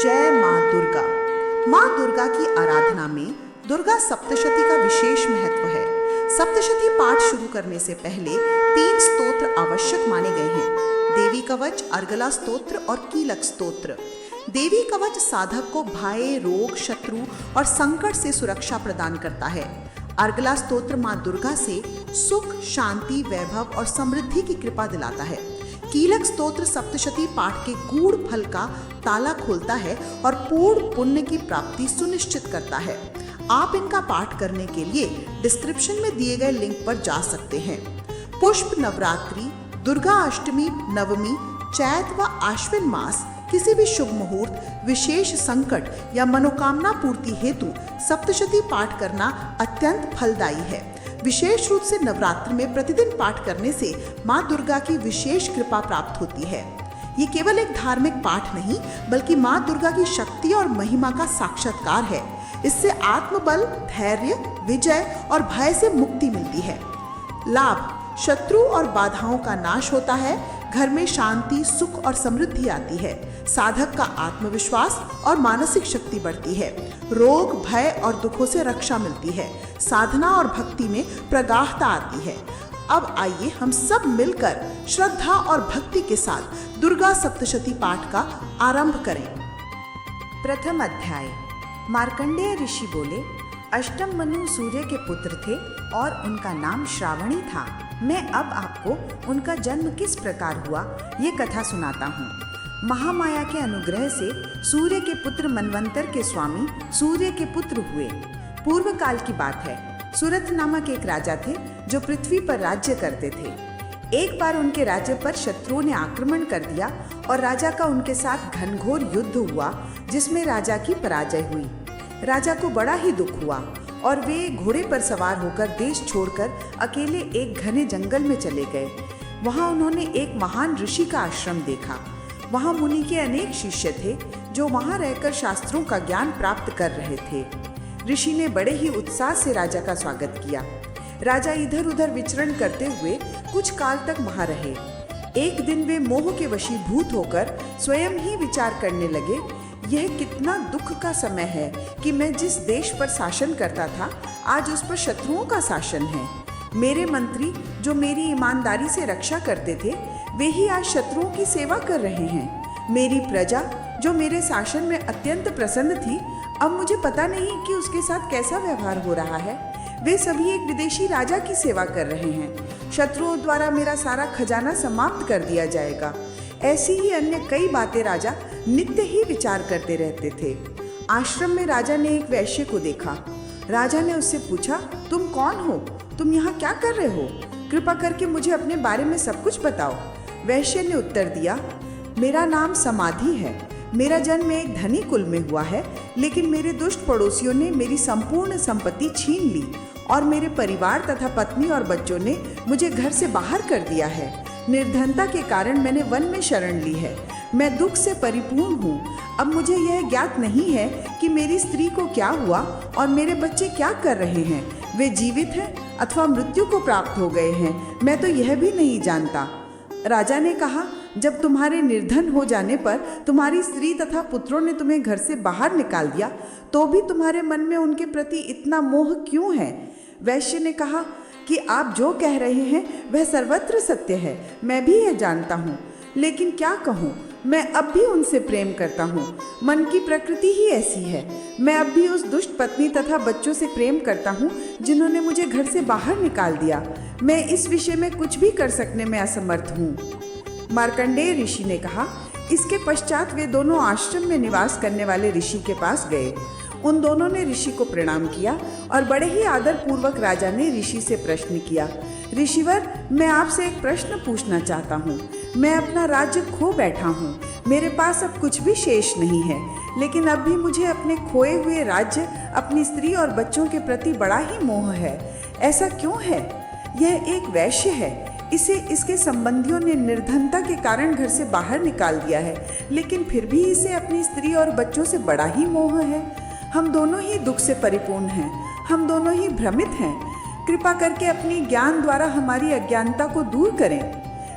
जय माँ दुर्गा। माँ दुर्गा की आराधना में दुर्गा सप्तशती का विशेष महत्व है। सप्तशती पाठ शुरू करने से पहले 3 स्तोत्र आवश्यक माने गए हैं: देवी कवच, अर्गला स्तोत्र और कीलक स्तोत्र। देवी कवच साधक को भय, रोग, शत्रु और संकट से सुरक्षा प्रदान करता है। अर्गला स्तोत्र माँ दुर्गा से सुख, शांति, वैभव और समृद्धि की कृपा दिलाता है। कीलक स्तोत्र सप्तशती पाठ के गूढ़ फल का ताला खोलता है और पूर्ण पुण्य की प्राप्ति सुनिश्चित करता है। आप इनका पाठ करने के लिए डिस्क्रिप्शन में दिए गए लिंक पर जा सकते हैं। पुष्प नवरात्रि, दुर्गा अष्टमी, नवमी, चैत व आश्विन मास किसी भी शुभ मुहूर्त, विशेष संकट या मनोकामना पूर्ति हेतु सप्तशती पाठ करना अत्यंत फलदायी है। विशेष रूप से नवरात्र में प्रतिदिन पाठ करने से माँ दुर्गा की विशेष कृपा प्राप्त होती है। ये केवल एक धार्मिक पाठ नहीं, बल्कि माँ दुर्गा की शक्ति और महिमा का साक्षात्कार है। इससे आत्मबल, धैर्य, विजय और भय से मुक्ति मिलती है। लाभ: शत्रु और बाधाओं का नाश होता है, घर में शांति, सुख और समृद्धि आती है, साधक का आत्मविश्वास और मानसिक शक्ति बढ़ती है, रोग, भय और दुखों से रक्षा मिलती है, साधना और भक्ति में प्रगाढ़ता आती है। अब आइए हम सब मिलकर श्रद्धा और भक्ति के साथ दुर्गा सप्तशती पाठ का आरंभ करें। प्रथम अध्याय। मार्कंडेय ऋषि बोले, अष्टम मनु सूर्य के पुत्र थे और उनका नाम श्रावणी था। मैं अब आपको उनका जन्म किस प्रकार हुआ ये कथा सुनाता हूँ। महामाया के अनुग्रह से सूर्य के पुत्र मनवंतर के स्वामी सूर्य के पुत्र हुए। पूर्व काल की बात है। सुरथ नामक एक राजा थे जो पृथ्वी पर राज्य करते थे। एक बार उनके राज्य पर शत्रुओं ने आक्रमण कर दिया और राजा का उनके साथ घनघोर युद्ध हुआ, जिसमें राजा की पराजय हुई। राजा को बड़ा ही दुख हुआ और वे घोड़े पर सवार होकर देश छोड़कर अकेले एक घने जंगल में चले गए। वहां उन्होंने एक महान ऋषि का आश्रम देखा। वहां मुनि के अनेक शिष्य थे जो वहां रहकर शास्त्रों का ज्ञान प्राप्त कर रहे थे। ऋषि ने बड़े ही उत्साह से राजा का स्वागत किया। राजा इधर उधर विचरण करते हुए कुछ काल तक वहां रहे। एक दिन वे मोह के वशीभूत होकर स्वयं ही विचार करने लगे, यह कितना दुख का समय है कि मैं जिस देश पर शासन करता था, आज उस पर शत्रुओं का शासन है। मेरे मंत्री जो मेरी ईमानदारी से रक्षा करते थे, वे ही आज शत्रुओं की सेवा कर रहे हैं। मेरी प्रजा जो मेरे शासन में अत्यंत प्रसन्न थी, अब मुझे पता नहीं कि उसके साथ कैसा व्यवहार हो रहा है। वे सभी एक विदेशी राजा की सेवा कर रहे हैं। शत्रुओं द्वारा मेरा सारा खजाना समाप्त कर दिया जाएगा। ऐसी ही अन्य कई बातें राजा नित्य ही विचार करते रहते थे। आश्रम में राजा ने एक वैश्य को देखा। राजा ने उससे पूछा, तुम कौन हो? तुम यहाँ क्या कर रहे हो? कृपा करके मुझे अपने बारे में सब कुछ बताओ। वैश्य ने उत्तर दिया, मेरा नाम समाधि है। मेरा जन्म एक धनी कुल में हुआ है, लेकिन मेरे दुष्ट पड़ोसियों ने मेरी संपूर्ण संपत्ति छीन ली और मेरे परिवार तथा पत्नी और बच्चों ने मुझे घर से बाहर कर दिया है। निर्धनता के कारण मैंने वन में शरण ली है। मैं दुख से परिपूर्ण हूँ। अब मुझे यह ज्ञात नहीं है कि मेरी स्त्री को क्या हुआ और मेरे बच्चे क्या कर रहे हैं। वे जीवित हैं अथवा मृत्यु को प्राप्त हो गए हैं, मैं तो यह भी नहीं जानता। राजा ने कहा, जब तुम्हारे निर्धन हो जाने पर तुम्हारी स्त्री तथा पुत्रों ने तुम्हें घर से बाहर निकाल दिया, तो भी तुम्हारे मन में उनके प्रति इतना मोह क्यों है? वैश्य ने कहा कि आप जो कह रहे हैं वह सर्वत्र सत्य है, मैं भी यह जानता हूँ, लेकिन क्या कहूँ, मैं अब भी उनसे प्रेम करता हूँ। मन की प्रकृति ही ऐसी है। मैं अब भी उस दुष्ट पत्नी तथा बच्चों से प्रेम करता हूँ जिन्होंने मुझे घर से बाहर निकाल दिया। मैं इस विषय में कुछ भी कर सकने में असमर्थ हूँ। मार्कंडेय ऋषि ने कहा। इसके पश्चात वे दोनों आश्रम में निवास करने वाले ऋषि के पास गए। उन दोनों ने ऋषि को प्रणाम किया और बड़े ही आदर पूर्वक राजा ने ऋषि से प्रश्न किया, ऋषिवर, मैं आपसे एक प्रश्न पूछना चाहता हूँ। मैं अपना राज्य खो बैठा हूँ। मेरे पास अब कुछ भी शेष नहीं है, लेकिन अब भी मुझे अपने खोए हुए राज्य, अपनी स्त्री और बच्चों के प्रति बड़ा ही मोह है। ऐसा क्यों है? यह एक वैश्य है। इसे इसके संबंधियों ने निर्धनता के कारण घर से बाहर निकाल दिया है, लेकिन फिर भी इसे अपनी स्त्री और बच्चों से बड़ा ही मोह है। हम दोनों ही दुख से परिपूर्ण हैं। हम दोनों ही भ्रमित हैं। कृपा करके अपनी ज्ञान द्वारा हमारी अज्ञानता को दूर करें।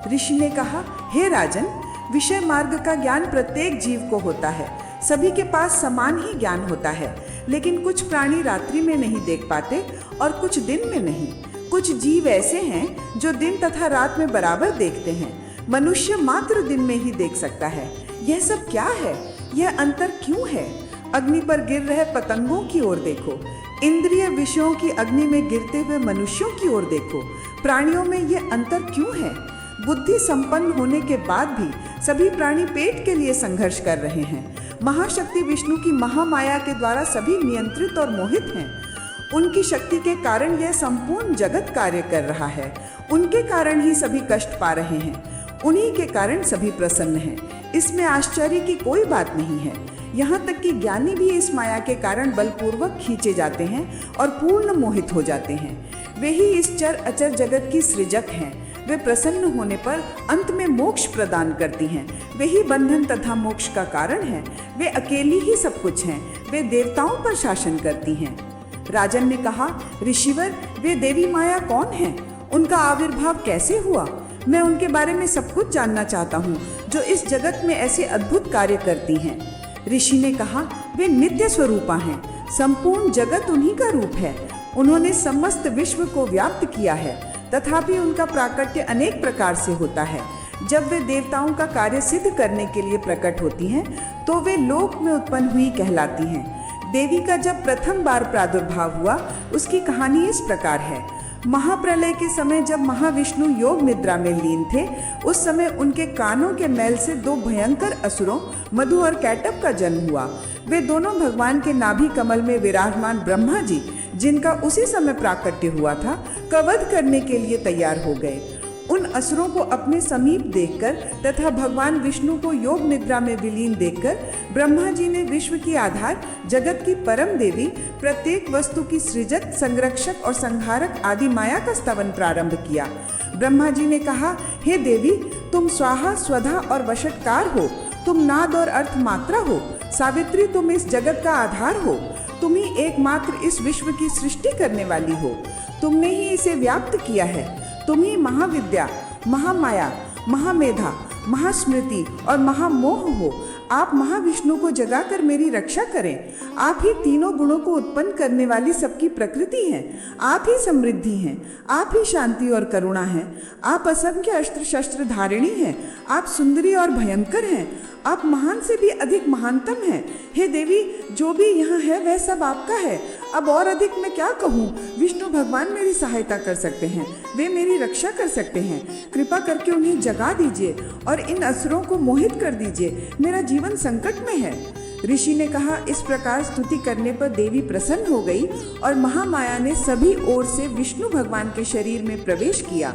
ऋषि ने कहा, हे राजन, विषय मार्ग का ज्ञान प्रत्येक जीव को होता है। सभी के पास समान ही ज्ञान होता है, लेकिन कुछ प्राणी रात्रि में नहीं देख पाते और कुछ दिन में नहीं। कुछ जीव ऐसे हैं जो दिन तथा रात में बराबर देखते हैं, मनुष्य मात्र दिन में ही देख सकता है। यह सब क्या है? यह अंतर क्यों है? अग्नि पर गिर रहे पतंगों की ओर देखो, इंद्रिय विषयों की अग्नि में गिरते हुए मनुष्यों की ओर देखो। प्राणियों में यह अंतर क्यों है? बुद्धि संपन्न होने के बाद भी सभी प्राणी पेट के लिए संघर्ष कर रहे हैं। महाशक्ति विष्णु की महामाया के द्वारा सभी नियंत्रित और मोहित हैं। उनकी शक्ति के कारण यह संपूर्ण जगत कार्य कर रहा है। उनके कारण ही सभी कष्ट पा रहे हैं, उन्हीं के कारण सभी प्रसन्न हैं। इसमें आश्चर्य की कोई बात नहीं है। यहाँ तक कि ज्ञानी भी इस माया के कारण बलपूर्वक खींचे जाते हैं और पूर्ण मोहित हो जाते हैं। वे ही इस चर अचर जगत की सृजक हैं। वे प्रसन्न होने पर अंत में मोक्ष प्रदान करती हैं। वे ही बंधन तथा मोक्ष का कारण है। वे अकेली ही सब कुछ हैं। वे देवताओं पर शासन करती हैं। राजन ने कहा, ऋषिवर, वे देवी माया कौन है? उनका आविर्भाव कैसे हुआ? मैं उनके बारे में सब कुछ जानना चाहता हूँ, जो इस जगत में ऐसे अद्भुत कार्य करती हैं। ऋषि ने कहा, वे नित्य स्वरूपा हैं। संपूर्ण जगत उन्हीं का रूप है। उन्होंने समस्त विश्व को व्याप्त किया है, तथापि उनका प्राकट्य अनेक प्रकार से होता है। जब वे देवताओं का कार्य सिद्ध करने के लिए प्रकट होती हैं, तो वे लोक में उत्पन्न हुई कहलाती हैं। देवी का जब प्रथम बार प्रादुर्भाव हुआ, उसकी कहानी इस प्रकार है। महाप्रलय के समय जब महाविष्णु योग निद्रा में लीन थे, उस समय उनके कानों के मैल से दो भयंकर असुरों मधु और कैटभ का जन्म हुआ। वे दोनों भगवान के नाभि कमल में विराजमान ब्रह्मा जी, जिनका उसी समय प्राकट्य हुआ था, का वध करने के लिए तैयार हो गए। उन असुरों को अपने समीप देखकर तथा भगवान विष्णु को योग निद्रा में विलीन देखकर ब्रह्मा जी ने विश्व की आधार, जगत की परम देवी, प्रत्येक वस्तु की सृजक, संरक्षक और संहारक आदि माया का स्तवन प्रारंभ किया। ब्रह्मा जी ने कहा, हे देवी, तुम स्वाहा, स्वधा और वशटकार हो। तुम नाद और अर्थ मात्रा हो। सावित्री, तुम इस जगत का आधार हो। तुम ही एकमात्र इस विश्व की सृष्टि करने वाली हो। तुमने ही इसे व्याप्त किया है। तुम ही महाविद्या, महामाया, महामेधा, महास्मृति और महामोह हो। आप महाविष्णु को जगाकर मेरी रक्षा करें। आप ही तीनों गुणों को उत्पन्न करने वाली सबकी प्रकृति हैं। आप ही समृद्धि हैं। आप ही शांति और करुणा हैं। आप असंख्य अस्त्र शस्त्र धारिणी हैं। आप सुंदरी और भयंकर हैं। आप महान से भी अधिक महानतम हैं। हे देवी, जो भी यहाँ है वह सब आपका है। अब और अधिक मैं क्या कहूँ? विष्णु भगवान मेरी सहायता कर सकते हैं। वे मेरी रक्षा कर सकते हैं। कृपा करके उन्हें जगा दीजिए और इन असुरों को मोहित कर दीजिए। मेरा जीवन संकट में है। ऋषि ने कहा, इस प्रकार स्तुति करने पर देवी प्रसन्न हो गई और महामाया ने सभी ओर से विष्णु भगवान के शरीर में प्रवेश किया।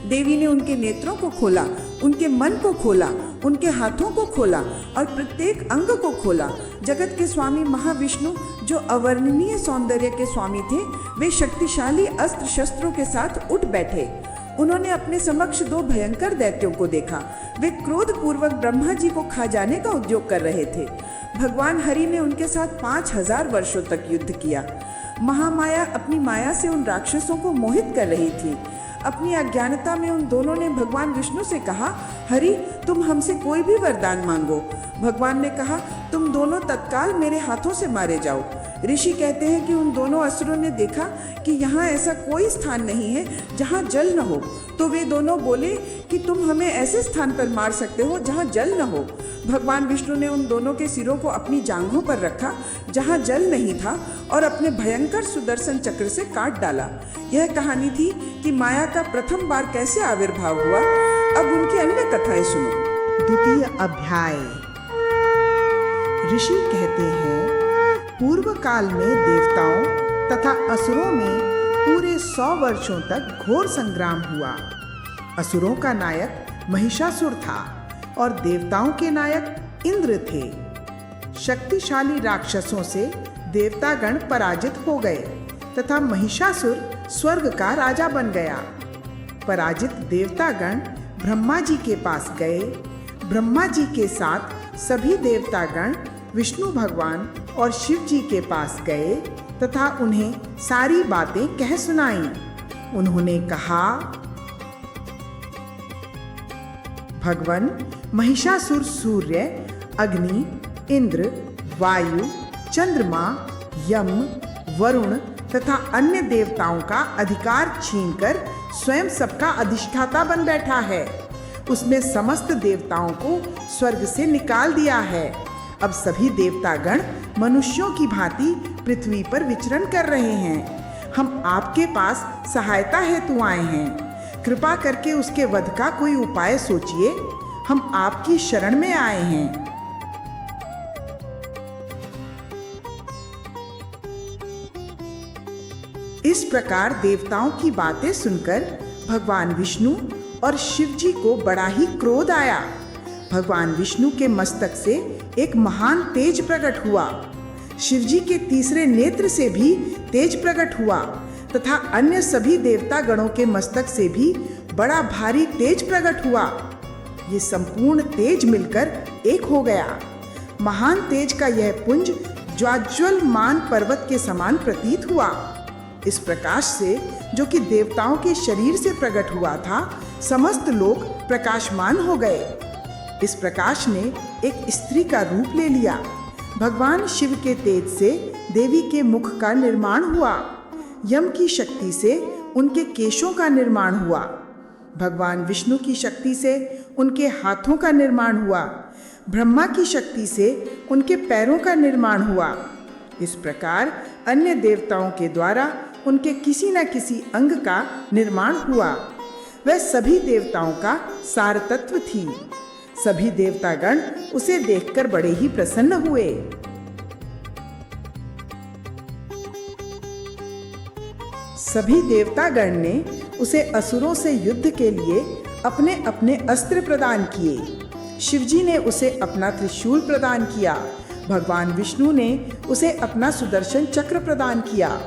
देवी ने उनके नेत्रों को खोला, उनके मन को खोला, उनके हाथों को खोला और प्रत्येक अंग को खोला। जगत के स्वामी महाविष्णु, जो अवर्णनीय सौंदर्य के स्वामी थे, वे शक्तिशाली अस्त्र शस्त्रों के साथ उठ बैठे। उन्होंने अपने समक्ष दो भयंकर दैत्यों को देखा। वे क्रोध पूर्वक ब्रह्मा जी को खा जाने का उद्योग कर रहे थे। भगवान हरि ने उनके साथ 5000 वर्षों तक युद्ध किया। महामाया अपनी माया से उन राक्षसों को मोहित कर रही थी। अपनी अज्ञानता में उन दोनों ने भगवान विष्णु से कहा, हरि, तुम हमसे कोई भी वरदान मांगो। भगवान ने कहा, तुम दोनों तत्काल मेरे हाथों से मारे जाओ। ऋषि कहते हैं कि उन दोनों असुरों ने देखा कि यहाँ ऐसा कोई स्थान नहीं है जहाँ जल न हो, तो वे दोनों बोले कि तुम हमें ऐसे स्थान पर मार सकते हो जहाँ जल न हो। भगवान विष्णु ने उन दोनों के सिरों को अपनी जांघों पर रखा जहाँ जल नहीं था और अपने भयंकर सुदर्शन चक्र से काट डाला। यह कहानी थी कि माया का प्रथम बार कैसे आविर्भाव हुआ। अब उनकी अन्य कथाएं सुनो। द्वितीय अध्याय। ऋषि कहते हैं, पूर्व काल में देवताओं तथा असुरों में पूरे 100 वर्षों तक घोर संग्राम हुआ। असुरों का नायक महिषासुर था और देवताओं के नायक इंद्र थे। शक्तिशाली राक्षसों से देवतागण पराजित हो गए तथा महिषासुर स्वर्ग का राजा बन गया। पराजित देवतागण ब्रह्मा जी के पास गए। ब्रह्मा जी के साथ सभी देवतागण विष्णु भगवान और शिव जी के पास गए तथा उन्हें सारी बातें कह सुनाईं। उन्होंने कहा, भगवान महिषासुर सूर्य, अग्नि, इंद्र, वायु, चंद्रमा, यम, वरुण तथा अन्य देवताओं का अधिकार छीनकर स्वयं सबका अधिष्ठाता बन बैठा है। उसने समस्त देवताओं को स्वर्ग से निकाल दिया है। अब सभी देवतागण मनुष्यों की भांति पृथ्वी पर विचरण कर रहे हैं। हम आपके पास सहायता हेतु आए हैं। कृपा करके उसके वध का कोई उपाय सोचिए। हम आपकी शरण में आए हैं। इस प्रकार देवताओं की बातें सुनकर भगवान विष्णु और शिव जी को बड़ा ही क्रोध आया। भगवान विष्णु के मस्तक से एक महान तेज प्रकट हुआ। शिव जी के तीसरे नेत्र से भी तेज प्रकट हुआ तथा अन्य सभी देवता गणों के मस्तक से भी बड़ा भारी तेज प्रकट हुआ। ये संपूर्ण तेज मिलकर एक हो गया। महान तेज का यह पुंज ज्वाज्वलमान पर्वत के समान प्रतीत हुआ। इस प्रकाश से, जो कि देवताओं के शरीर से प्रकट हुआ था, समस्त लोग प्रकाशमान हो गए। इस प्रकाश ने एक स्त्री का रूप ले लिया। भगवान शिव के तेज से देवी के मुख का निर्माण हुआ। यम की शक्ति से उनके केशों का निर्माण हुआ। भगवान विष्णु की शक्ति से उनके हाथों का निर्माण हुआ। ब्रह्मा की शक्ति से उनके पैरों का निर्माण हुआ। इस प्रकार अन्य देवताओं के द्वारा उनके किसी न किसी अंग का निर्माण हुआ। वह सभी देवताओं का सार तत्व थी। सभी देवतागण उसे देखकर बड़े ही प्रसन्न हुए। सभी देवतागण ने उसे असुरों से युद्ध के लिए अपने अपने अस्त्र प्रदान किए। शिवजी ने उसे अपना त्रिशूल प्रदान किया। भगवान विष्णु ने उसे अपना सुदर्शन चक्र प्रदान किया।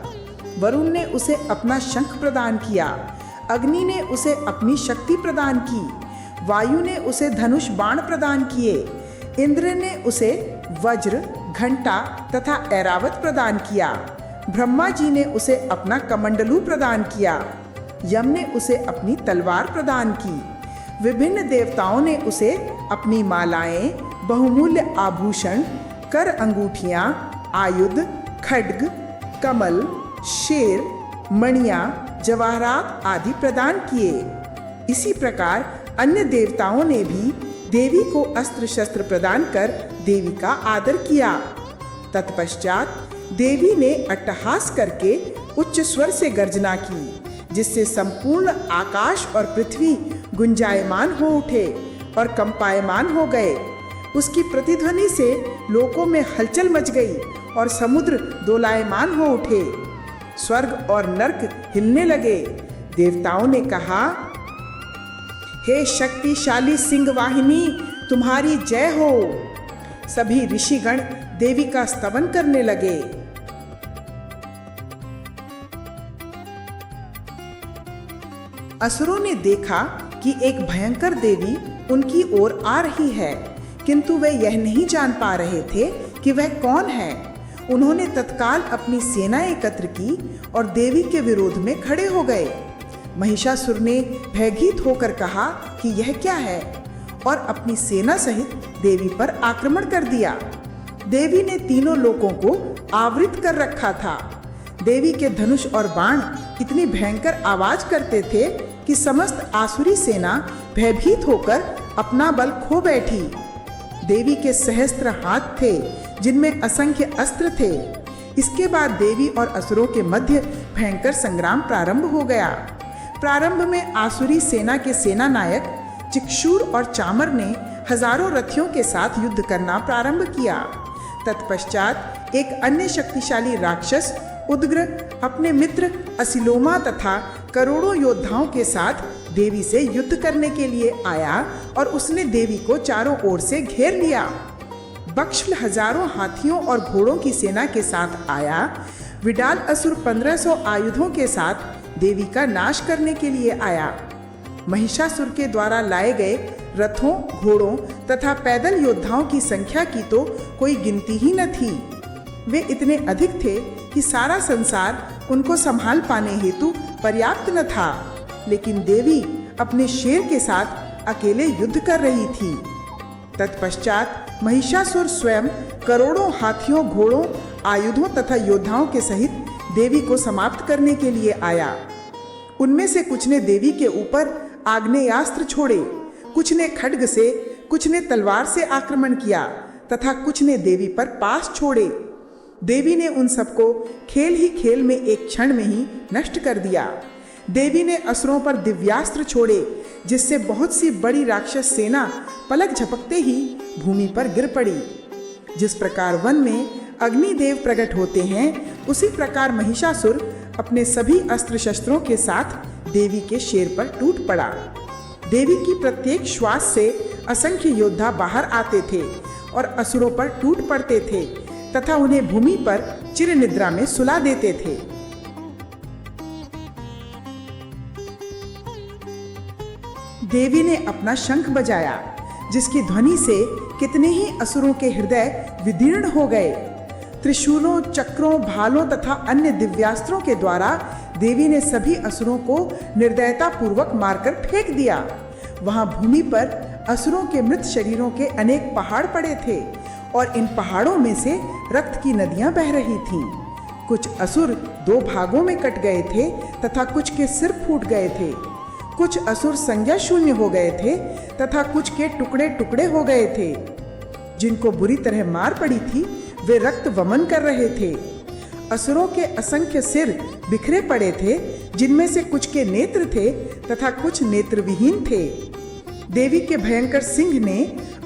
वरुण ने उसे अपना शंख प्रदान किया। अग्नि ने उसे अपनी शक्ति प्रदान की। वायु ने उसे धनुष बाण प्रदान किए। इंद्र ने उसे वज्र, घंटा तथा ऐरावत प्रदान किया। ब्रह्मा जी ने उसे अपना कमंडलू प्रदान किया। यम ने उसे अपनी तलवार प्रदान की। विभिन्न देवताओं ने उसे अपनी मालाएं, बहुमूल्य आभूषण, कर अंगूठियां, आयुध, खड्ग, कमल, शेर, मणियां, जवाहरात आदि प्रदान किए। इसी प्रकार अन्य देवताओं ने भी देवी को अस्त्र शस्त्र प्रदान कर देवी का आदर किया। तत्पश्चात देवी ने अट्टहास करके उच्च स्वर से गर्जना की, जिससे संपूर्ण आकाश और पृथ्वी गुंजायमान हो उठे और कंपायमान हो गए। उसकी प्रतिध्वनि से लोकों में हलचल मच गई और समुद्र दोलायमान हो उठे। स्वर्ग और नर्क हिलने लगे। देवताओं ने कहा, हे शक्तिशाली सिंह वाहिनी, तुम्हारी जय हो। सभी ऋषिगण देवी का स्तवन करने लगे। असुरों ने देखा कि एक भयंकर देवी उनकी ओर आ रही है, किंतु वे यह नहीं जान पा रहे थे कि वह कौन है। उन्होंने तत्काल अपनी सेना एकत्र की और देवी के विरोध में खड़े हो गए। महिषासुर ने भयभीत होकर कहा कि यह क्या है, और अपनी सेना सहित देवी पर आक्रमण कर दिया। देवी ने तीनों लोकों को आवृत कर रखा था। देवी के धनुष और बाण इतनी भयंकर आवाज करते थे कि समस्त आसुरी सेना भयभीत होकर अपना बल खो बैठी। देवी के सहस्त्र हाथ थे, जिनमें असंख्य अस्त्र थे। इसके बाद देवी और असुरों के मध्य भयंकर संग्राम प्रारंभ हो गया। प्रारंभ में आसुरी सेना के सेना नायक चिक्षुर और चामर ने हजारों रथियों के साथ युद्ध करना प्रारंभ किया। तत्पश्चात एक अन्य शक्तिशाली राक्षस उद्ग्र अपने मित्र असिलोमा तथा करोड़ों योद्धाओं के साथ देवी से युद्ध करने के लिए आया और उसने देवी को चारों ओर से घेर लिया। बक्ष्ल हजारों हाथियों और घोड़ों की सेना के साथ आया। विडाल असुर 1500 आयुधों के साथ देवी का नाश करने के लिए आया। महिषासुर के द्वारा लाए गए रथों, घोड़ों तथा पैदल योद्धाओं की संख्या की तो कोई गिनती ही न थी। वे इतने अधिक थे कि सारा संसार उनको संभाल पाने हेतु पर्याप्त न था। लेकिन देवी अपने शेर के साथ अकेले युद्ध कर रही थी। तत्पश्चात महिषासुर स्वयं करोड़ों हाथियों, घोड़ों, आयुधों तथा योद्धाओं के सहित देवी को समाप्त करने के लिए आया। उनमें से कुछ ने देवी के ऊपर आग्नेयास्त्र छोड़े, कुछ ने खड्ग से, कुछ ने तलवार से आक्रमण किया तथा कुछ ने देवी पर पास छोड़े। देवी ने उन सबको खेल ही खेल में एक क्षण में ही नष्ट कर दिया। देवी ने असुरों पर दिव्यास्त्र छोड़े, जिससे बहुत सी बड़ी राक्षस सेना पलक झपकते ही भूमि पर गिर पड़ी। जिस प्रकार वन में अग्निदेव प्रकट होते हैं, उसी प्रकार महिषासुर अपने सभी अस्त्र शस्त्रों के साथ देवी के शेर पर टूट पड़ा। देवी की प्रत्येक श्वास से असंख्य योद्धा बाहर आते थे और असुरों पर टूट पड़ते थे तथा उन्हें भूमि पर चिर निद्रा में सुला देते थे। देवी ने अपना शंख बजाया, जिसकी ध्वनि से कितने ही असुरों के हृदय विदीर्ण हो गए। त्रिशूलों, चक्रों, भालों तथा अन्य दिव्यास्त्रों के द्वारा देवी ने सभी असुरों को निर्दयता पूर्वक मारकर फेंक दिया। वहां भूमि पर असुरों के मृत शरीरों के अनेक पहाड़ पड़े थे और इन पहाड़ों में से रक्त की नदियां बह रही थीं। कुछ असुर 2 भागों में कट गए थे तथा कुछ के सिर फूट गए थे। कुछ असुर संज्ञा शून्य हो गए थे तथा कुछ के टुकड़े टुकड़े हो गए थे। जिनको बुरी तरह मार पड़ी थी, वे रक्त वमन कर रहे थे। असुरों के असंख्य सिर बिखरे पड़े थे, जिनमें से कुछ के नेत्र थे तथा कुछ नेत्रविहीन थे। देवी के भयंकर सिंह ने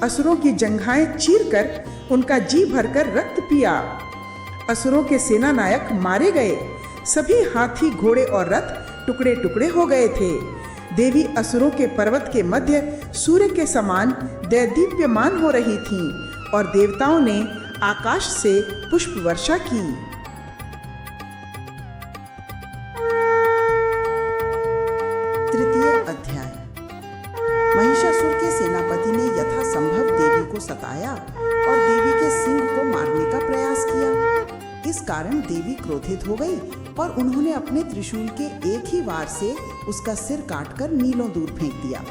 असुरों की जंघाएं चीरकर उनका जी भरकर रक्त पिया। असुरों के सेना नायक मारे गए। सभी हाथी, घोड़े और रथ टुकड़े टुकड़े हो गए थे। देवी असुरों के पर्वत के मध्य सूर्य के समान दैदीप्यमान हो रही थीं और देवताओं ने आकाश से पुष्प वर्षा की। तृतीय अध्याय। महिषासुर के सेनापति ने यथासंभव देवी को सताया और देवी के सिंह को मारने का प्रयास किया। इस कारण देवी क्रोधित हो गई और उन्होंने अपने त्रिशूल के एक ही वार से उसका सिर काटकर मीलों दूर फेंक दिया।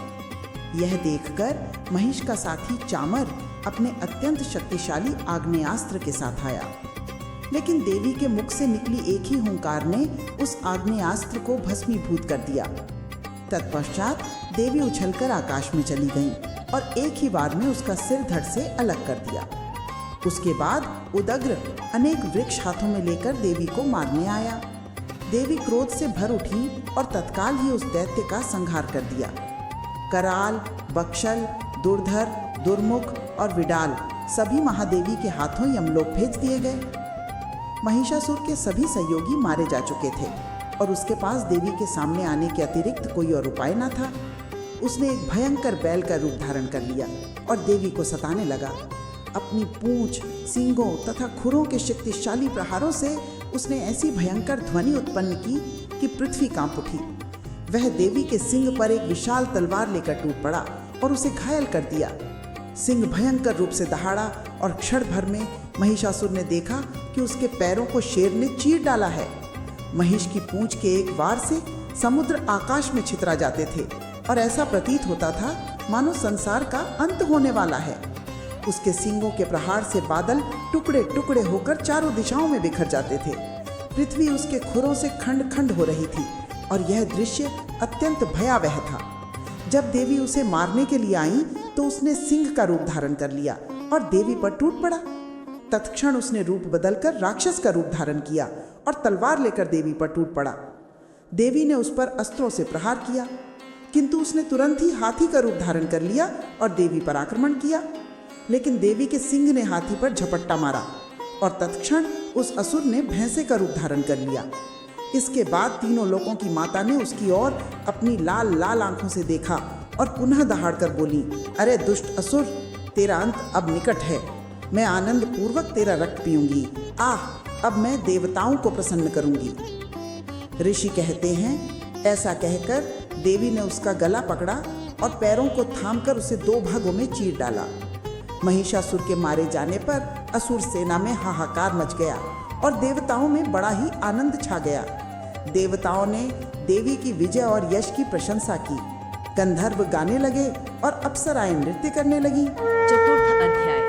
यह देखकर महिष का साथी चामर अपने अत्यंत शक्तिशाली आग्नेयास्त्र के साथ आया, लेकिन देवी के मुख से निकली एक ही हुंकार ने उस आग्नेयास्त्र को भस्मीभूत कर दिया। तत्पश्चात देवी उछलकर आकाश में चली गई और एक ही बार में उसका सिर धड़ से अलग कर दिया। उसके बाद उदग्र अनेक वृक्ष हाथों में लेकर देवी को मारने आया। देवी क्रोध से भर उठी और तत्काल ही उस दैत्य का संहार कर दिया। कराल, बक्षल, दुर्धर, दुर्मुख और विडाल सभी महादेवी के हाथों यमलोक भेज दिए गए। महिषासुर के सभी सहयोगी मारे जा चुके थे और उसके पास देवी के सामने आने के अतिरिक्त कोई और उपाय न था। उसने एक भयंकर बैल का रूप धारण कर लिया और देवी को सताने लगा। अपनी पूंछ, सींगों तथा खुरों के शक्तिशाली प्रहारों से उसने ऐसी भयंकर ध्वनि उत्पन्न की कि पृथ्वी कांप उठी। वह देवी के सिंग पर एक विशाल तलवार लेकर टूट पड़ा और उसे घायल कर दिया। सिंह भयंकर रूप से दहाड़ा और क्षण भर में महिषासुर ने देखा कि उसके पैरों को शेर ने चीर डाला है। महिष की पूंछ के एक वार से समुद्र आकाश में छितरा जाते थे और ऐसा प्रतीत होता था मानो संसार का अंत होने वाला है। उसके सींगों के प्रहार से बादल टुकड़े टुकड़े होकर चारों दिशाओं में बिखर जाते थे। पृथ्वी उसके खुरों से खंड खंड हो रही थी और यह दृश्य अत्यंत भयावह था। जब देवी उसे मारने के लिए आई तो उसने सिंह का रूप धारण कर लिया और देवी पर टूट पड़ा। तत्क्षण उसने रूप बदलकर राक्षस का रूप धारण किया और तलवार लेकर देवी पर टूट पड़ा। देवी ने उस पर अस्त्रों से प्रहार किया, किंतु उसने तुरंत ही हाथी का रूप धारण कर लिया और देवी पर आक्रमण किया। लेकिन देवी के सिंह ने हाथी पर झपट्टा मारा और तत्क्षण उस असुर ने भैंसे का रूप धारण कर लिया। इसके बाद तीनों लोगों की माता ने उसकी ओर अपनी लाल लाल आंखों से देखा और पुनः दहाड़कर बोली, अरे दुष्ट असुर, तेरा अंत अब निकट है। मैं आनंद पूर्वक तेरा रक्त पीऊंगी। अब मैं देवताओं को प्रसन्न करूंगी। ऋषि कहते हैं, ऐसा कहकर देवी ने उसका गला पकड़ा और पैरों को थामकर उसे 2 भागों में चीर डाला। महिषासुर के मारे जाने पर असुर सेना में हाहाकार मच गया और देवताओं में बड़ा ही आनंद छा गया। देवताओं ने देवी की विजय और यश की प्रशंसा की। गंधर्व गाने लगे और अप्सराएं नृत्य करने लगी। चतुर्थ अध्याय।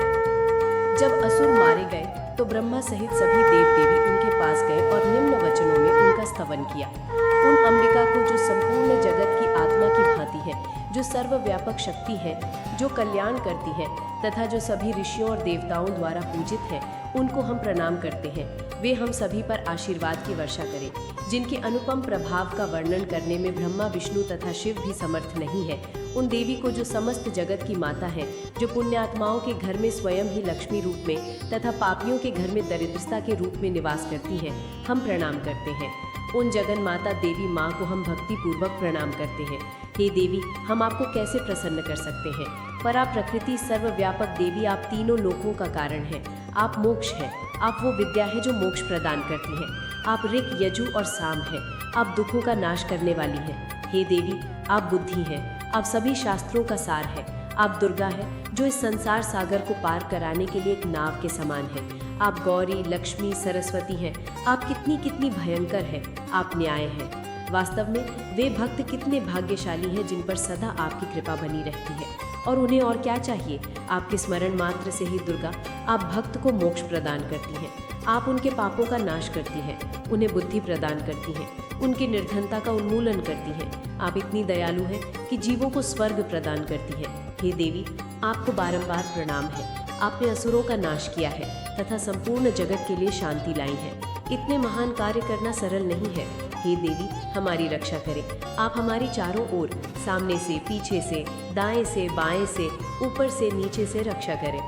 जब असुर मारे गए तो ब्रह्मा सहित सभी देव देवी उनके पास गए और निम्न वचनों में उनका स्तवन किया। उन अंबिका को जो संपूर्ण जगत की आत्मा की भांति है, जो सर्वव्यापक शक्ति है, जो कल्याण करती है तथा जो सभी ऋषियों और देवताओं द्वारा पूजित है, उनको हम प्रणाम करते हैं। वे हम सभी पर आशीर्वाद की वर्षा करें। जिनके अनुपम प्रभाव का वर्णन करने में ब्रह्मा, विष्णु तथा शिव भी समर्थ नहीं है, उन देवी को जो समस्त जगत की माता है, जो पुण्यात्माओं के घर में स्वयं ही लक्ष्मी रूप में तथा पापियों के घर में दरिद्रता के रूप में निवास करती हैं, हम प्रणाम करते हैं। उन जगन माता देवी माँ को हम भक्ति पूर्वक प्रणाम करते हैं। हे देवी, हम आपको कैसे प्रसन्न कर सकते हैं? परा प्रकृति सर्वव्यापक देवी, आप तीनों लोकों का कारण हैं। आप मोक्ष हैं। आप वो विद्या है जो मोक्ष प्रदान करती है। आप ऋक, यजु और साम हैं। आप दुखों का नाश करने वाली हैं। हे देवी, आप बुद्धि हैं। आप सभी शास्त्रों का सार है। आप दुर्गा है, जो इस संसार सागर को पार कराने के लिए एक नाव के समान है। आप गौरी, लक्ष्मी, सरस्वती हैं। आप कितनी कितनी भयंकर है। आप न्याय हैं। वास्तव में वे भक्त कितने भाग्यशाली हैं जिन पर सदा आपकी कृपा बनी रहती है। और उन्हें और क्या चाहिए? आपके स्मरण मात्र से ही दुर्गा, आप भक्त को मोक्ष प्रदान करती हैं। आप उनके पापों का नाश करती हैं, उन्हें बुद्धि प्रदान करती हैं, उनकी निर्धनता का उन्मूलन करती हैं। आप इतनी दयालु हैं कि जीवों को स्वर्ग प्रदान करती हैं। हे देवी, आपको बारंबार प्रणाम है। आपने असुरों का नाश किया है तथा संपूर्ण जगत के लिए शांति लाई है। इतने महान कार्य करना सरल नहीं है। हे देवी, हमारी रक्षा करें। आप हमारी चारों ओर, सामने से, पीछे से, दाएं से, बाएं से, ऊपर से, नीचे से रक्षा करें।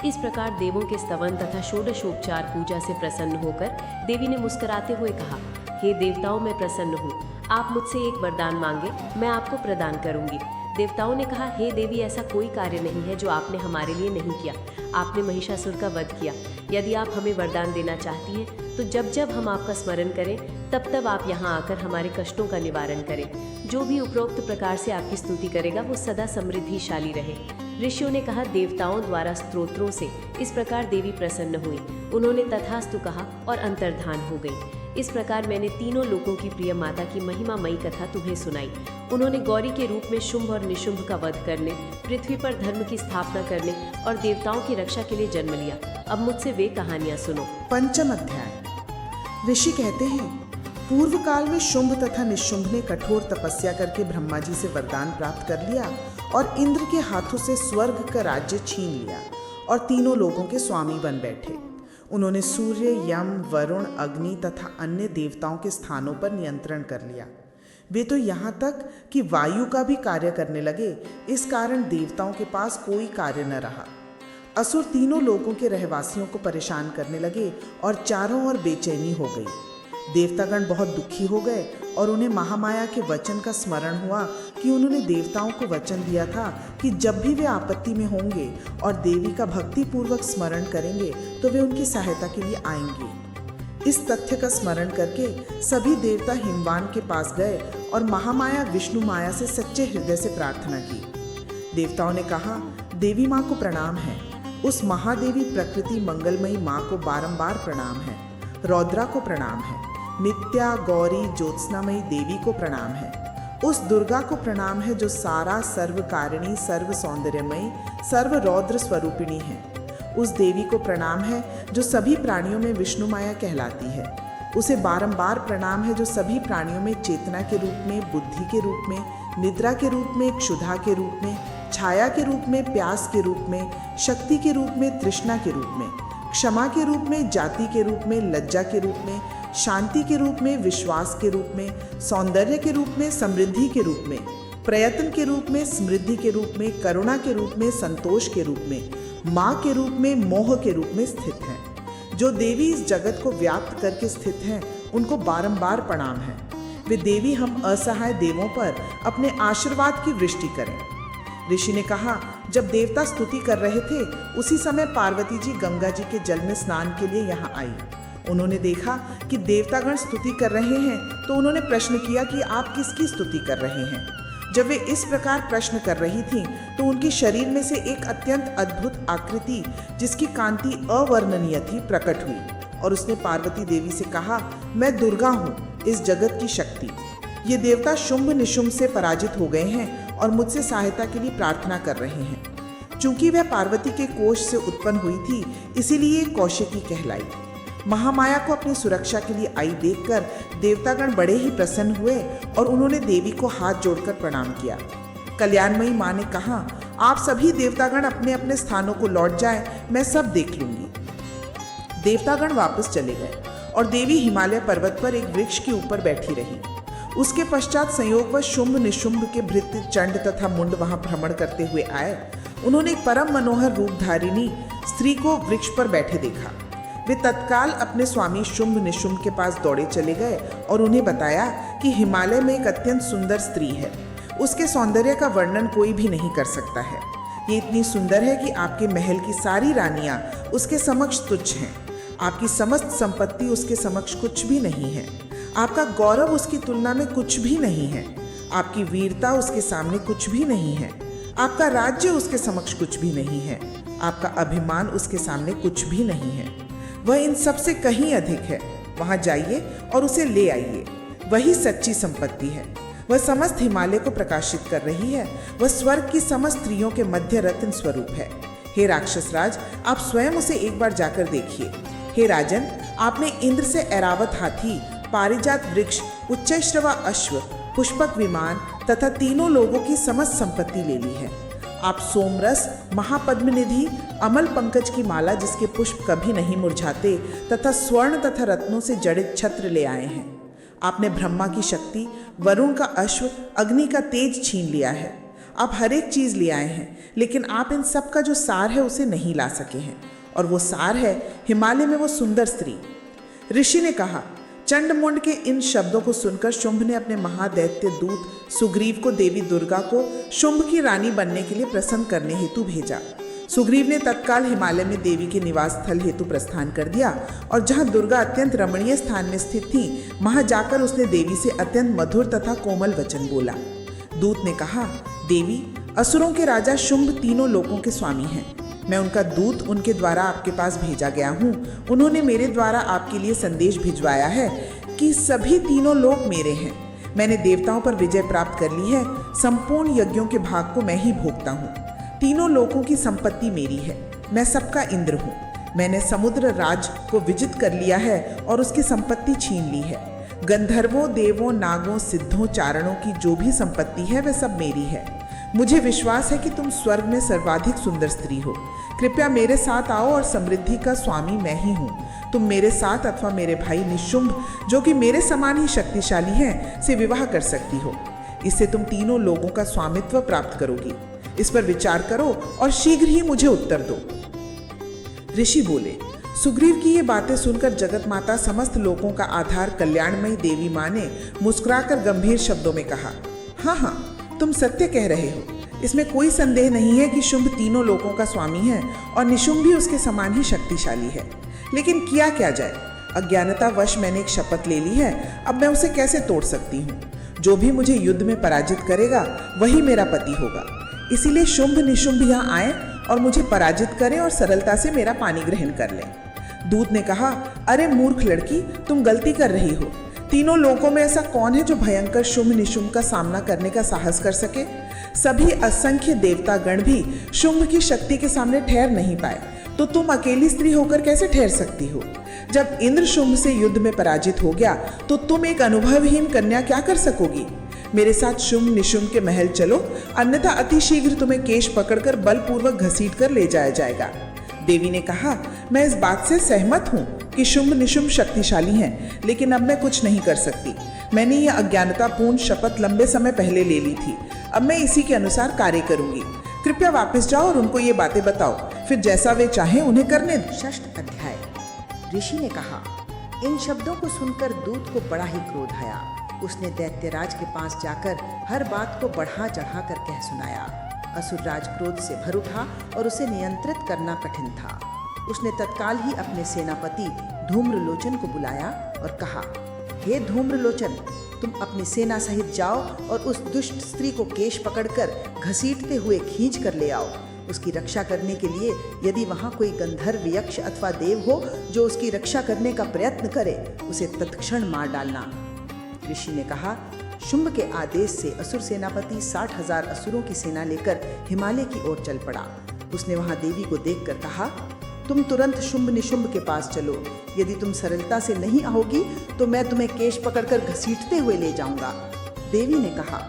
इस प्रकार देवों के स्तवन तथा षोडशोपचार पूजा से प्रसन्न होकर देवी ने मुस्कुराते हुए कहा, हे देवताओं, मैं प्रसन्न हूँ। आप मुझसे एक वरदान मांगे, मैं आपको प्रदान करूंगी। देवताओं ने कहा, हे देवी, ऐसा कोई कार्य नहीं है जो आपने हमारे लिए नहीं किया। आपने महिषासुर का वध किया। यदि आप हमें वरदान देना चाहती हैं तो जब जब हम आपका स्मरण करें तब तब आप यहाँ आकर हमारे कष्टों का निवारण करें। जो भी उपरोक्त प्रकार से आपकी स्तुति करेगा वो सदा समृद्धिशाली रहे। ऋषियों ने कहा, देवताओं द्वारा स्तोत्रों से इस प्रकार देवी प्रसन्न हुई। उन्होंने तथास्तु कहा और अंतर्धान हो गई। इस प्रकार मैंने तीनों लोकों की प्रिय माता की महिमामयी कथा तुम्हें सुनाई। उन्होंने गौरी के रूप में शुंभ और निशुंभ का वध करने, पृथ्वी पर धर्म की स्थापना करने और देवताओं की रक्षा के लिए जन्म लिया। अब मुझसे वे कहानियां सुनो। पंचम अध्याय। ऋषि कहते हैं, पूर्व काल में शुंभ तथा निशुंभ ने कठोर तपस्या करके ब्रह्मा जी से वरदान प्राप्त कर लिया और इंद्र के हाथों से स्वर्ग का राज्य छीन लिया और तीनों लोगों के स्वामी बन बैठे। उन्होंने सूर्य, यम, वरुण, अग्नि तथा अन्य देवताओं के स्थानों पर नियंत्रण कर लिया। वे तो यहाँ तक कि वायु का भी कार्य करने लगे। इस कारण देवताओं के पास कोई कार्य न रहा। असुर तीनों लोगों के रहवासियों को परेशान करने लगे और चारों ओर बेचैनी हो गई। देवतागण बहुत दुखी हो गए और उन्हें महामाया के वचन का स्मरण हुआ कि उन्होंने देवताओं को वचन दिया था कि जब भी वे आपत्ति में होंगे और देवी का भक्ति पूर्वक स्मरण करेंगे तो वे उनकी सहायता के लिए आएंगे। इस तथ्य का स्मरण करके सभी देवता हिमवान के पास गए और महामाया विष्णु माया से सच्चे हृदय से प्रार्थना की। देवताओं ने कहा, देवी माँ को प्रणाम है। उस महादेवी प्रकृति मंगलमयी माँ को बारंबार प्रणाम है। रौद्रा को प्रणाम है। नित्या, गौरी, ज्योत्सनामयी देवी को प्रणाम है। उस दुर्गा को प्रणाम है जो सारा, सर्वकारिणी, सर्व सौंदर्यमयी, सर्व रौद्र स्वरूपिणी है। उस देवी को प्रणाम है जो सभी प्राणियों में विष्णु माया कहलाती है। उसे बारंबार प्रणाम है जो सभी प्राणियों में चेतना के रूप में, बुद्धि के रूप में, निद्रा के रूप में, क्षुधा के रूप में, छाया के रूप में, प्यास के रूप में, शक्ति के रूप में, तृष्णा के रूप में, क्षमा के रूप में, जाति के रूप में, लज्जा के रूप में, शांति के रूप में, विश्वास के रूप में, सौंदर्य के रूप में, समृद्धि के रूप में, प्रयत्न के रूप में, समृद्धि के रूप में, करुणा के रूप में, संतोष के रूप में, माँ के रूप में, मोह के रूप में स्थित है। जो देवी इस जगत को व्याप्त करके स्थित हैं, उनको बारंबार प्रणाम है। वे देवी हम असहाय देवों पर अपने आशीर्वाद की वृष्टि करें। ऋषि ने कहा, जब देवता स्तुति कर रहे थे उसी समय पार्वती जी गंगा जी के जल में स्नान के लिए यहाँ आई। उन्होंने देखा कि देवतागण स्तुति कर रहे हैं तो उन्होंने प्रश्न किया कि आप किसकी स्तुति कर रहे हैं। जब वे इस प्रकार प्रश्न कर रही थीं तो उनके शरीर में से एक अत्यंत अद्भुत आकृति जिसकी कांति अवर्णनीय थी प्रकट हुई और उसने पार्वती देवी से कहा, मैं दुर्गा हूँ, इस जगत की शक्ति। ये देवता शुंभ निशुंभ से पराजित हो गए हैं और मुझसे सहायता के लिए प्रार्थना कर रहे हैं। चूंकि वह पार्वती के कोष से उत्पन्न हुई थी, इसीलिए कौशिकी कहलाई। महामाया को अपनी सुरक्षा के लिए आई देखकर देवतागण बड़े ही प्रसन्न हुए और उन्होंने देवी को हाथ जोड़कर प्रणाम किया। कल्याणमयी माँ ने कहा, आप सभी देवतागण अपने अपने स्थानों को लौट जाएं, मैं सब देख लूंगी। देवतागण वापस चले गए और देवी हिमालय पर्वत पर एक वृक्ष के ऊपर बैठी रही। उसके पश्चात संयोगवश शुंभ निशुंभ के भृत्य चंड तथा मुंड वहां भ्रमण करते हुए आए। उन्होंने एक परम मनोहर रूपधारिणी स्त्री को वृक्ष पर बैठे देखा। वे तत्काल अपने स्वामी शुंभ निशुंभ के पास दौड़े चले गए और उन्हें बताया कि हिमालय में एक अत्यंत सुंदर स्त्री है। उसके सौंदर्य का वर्णन कोई भी नहीं कर सकता है। ये इतनी सुंदर है कि आपके महल की सारी रानियां उसके समक्ष तुच्छ हैं। आपकी समस्त संपत्ति उसके समक्ष कुछ भी नहीं है। आपका गौरव उसकी तुलना में कुछ भी नहीं है। आपकी वीरता उसके सामने कुछ भी नहीं है। आपका राज्य उसके समक्ष कुछ भी नहीं है। आपका अभिमान उसके सामने कुछ भी नहीं है। वह इन सब से कहीं अधिक है। वहां जाइए और उसे ले आइए। वही सच्ची संपत्ति है। वह समस्त हिमालय को प्रकाशित कर रही है। वह स्वर्ग की समस्त स्त्रियों के मध्य रत्न स्वरूप है। हे राक्षस राज, आप स्वयं उसे एक बार जाकर देखिए। हे राजन, आपने इंद्र से ऐरावत हाथी, पारिजात वृक्ष, उच्चैश्रवा अश्व, पुष्पक विमान तथा तीनों लोगों की समस्त संपत्ति ले ली है। आप सोमरस, महापद्मनिधि, अमल पंकज की माला जिसके पुष्प कभी नहीं मुरझाते तथा स्वर्ण तथा रत्नों से जड़ित छत्र ले आए हैं। आपने ब्रह्मा की शक्ति, वरुण का अश्व, अग्नि का तेज छीन लिया है। आप हर एक चीज ले आए हैं, लेकिन आप इन सब का जो सार है उसे नहीं ला सके हैं, और वो सार है हिमालय में वो सुंदर स्त्री। ऋषि ने कहा, चंडमुंड के इन शब्दों को सुनकर शुंभ ने अपने महादैत्य दूत सुग्रीव को देवी दुर्गा को शुंभ की रानी बनने के लिए प्रसन्न करने हेतु भेजा। सुग्रीव ने तत्काल हिमालय में देवी के निवास स्थल हेतु प्रस्थान कर दिया और जहां दुर्गा अत्यंत रमणीय स्थान में स्थित थी, वहां जाकर उसने देवी से अत्यंत मधुर तथा कोमल वचन बोला। दूत ने कहा, देवी, असुरों के राजा शुंभ तीनों लोकों के स्वामी हैं। मैं उनका दूत उनके द्वारा आपके पास भेजा गया हूँ। उन्होंने मेरे द्वारा आपके लिए संदेश भिजवाया है कि सभी तीनों लोक मेरे हैं। मैंने देवताओं पर विजय प्राप्त कर ली है। संपूर्ण यज्ञों के भाग को मैं ही भोगता हूँ। तीनों लोकों की संपत्ति मेरी है। मैं सबका इंद्र हूँ। मैंने समुद्र राज को विजित कर लिया है और उसकी संपत्ति छीन ली है। गंधर्वों, देवों, नागों, सिद्धों, चारणों की जो भी संपत्ति है वह सब मेरी है। मुझे विश्वास है कि तुम स्वर्ग में सर्वाधिक सुंदर स्त्री हो। कृपया मेरे साथ आओ और समृद्धि का स्वामी मैं ही हूँ। तुम मेरे साथ अथवा मेरे भाई निशुंभ, जो कि मेरे समान ही शक्तिशाली हैं, से विवाह कर सकती हो। इससे तुम तीनों लोगों का स्वामित्व प्राप्त करोगी। इस पर विचार करो और शीघ्र ही मुझे उत्तर दो। ऋषि बोले, सुग्रीव की ये बातें सुनकर जगत माता समस्त लोकों का आधार कल्याणमयी देवी माँ ने मुस्कुराकर गंभीर शब्दों में कहा, हाँ हाँ, तुम सत्य कह रहे हो। इसमें कोई संदेह नहीं है कि शुंभ तीनों लोकों का स्वामी है और निशुंभ भी उसके समान ही शक्तिशाली है। लेकिन किया क्या जाए? अज्ञानतावश मैंने एक शपथ ले ली है। अब मैं उसे कैसे तोड़ सकती हूँ? जो भी मुझे युद्ध में पराजित करेगा वही मेरा पति होगा। इसीलिए शुंभ निशुंभ यहाँ आए और मुझे पराजित करें और सरलता से मेरा पानी ग्रहण कर लें। दूत ने कहा, अरे मूर्ख लड़की, तुम गलती कर रही हो। तीनों लोकों में ऐसा कौन है जो भयंकर शुंभ निशुंभ का सामना करने का साहस कर सके? सभी असंख्य देवता गण भी शुंभ की शक्ति के सामने ठहर नहीं पाए, तो तुम अकेली स्त्री होकर कैसे ठहर सकती हो? जब इंद्र शुंभ से युद्ध में पराजित हो गया तो तुम एक अनुभवहीन कन्या क्या कर सकोगी? मेरे साथ शुंभ निशुंभ के महल चलो, अन्यथा अति शीघ्र तुम्हें केश पकड़कर बलपूर्वक घसीट कर ले जाया जाएगा। देवी ने कहा, मैं इस बात से सहमत हूँ कि शुंभ निशुंभ शक्तिशाली हैं, लेकिन अब मैं कुछ नहीं कर सकती। मैंने ये अज्ञानतापूर्ण शपथ लंबे समय पहले ले ली थी। अब मैं इसी के अनुसार कार्य करूंगी। कृपया वापस जाओ और उनको ये बातें बताओ, फिर जैसा वे चाहें उन्हें करने दो। 6 अध्याय। ऋषि ने कहा, इन शब्दों को सुनकर दूत को बड़ा ही क्रोध आया। उसने दैत्यराज के पास जाकर हर बात को बढ़ा चढ़ा कर कह सुनाया। असुरराज क्रोध से भर उठा और उसे नियंत्रित करना कठिन था। उसने तत्काल ही अपने सेनापति धूम्रलोचन को बुलाया और कहा, हे धूम्रलोचन, तुम अपनी सेना सहित जाओ और उस दुष्ट स्त्री को केश पकड़कर घसीटते हुए खींच कर ले आओ। उसकी रक्षा करने के लिए यदि वहाँ कोई गंधर्व, यक्ष अथवा देव हो जो उसकी रक्षा करने का प्रयत्न करे, उसे तत्क्षण मार डालना। ऋषि ने कहा, शुंभ के आदेश से असुर सेनापति 60,000 असुरों की सेना लेकर हिमालय की ओर चल पड़ा। उसने वहां देवी को देखकर कहा, तुम तुरंत शुंभ निशुंभ के पास चलो। यदि तुम सरलता से नहीं आओगी तो मैं तुम्हें केश पकड़कर घसीटते हुए ले जाऊंगा। देवी ने कहा,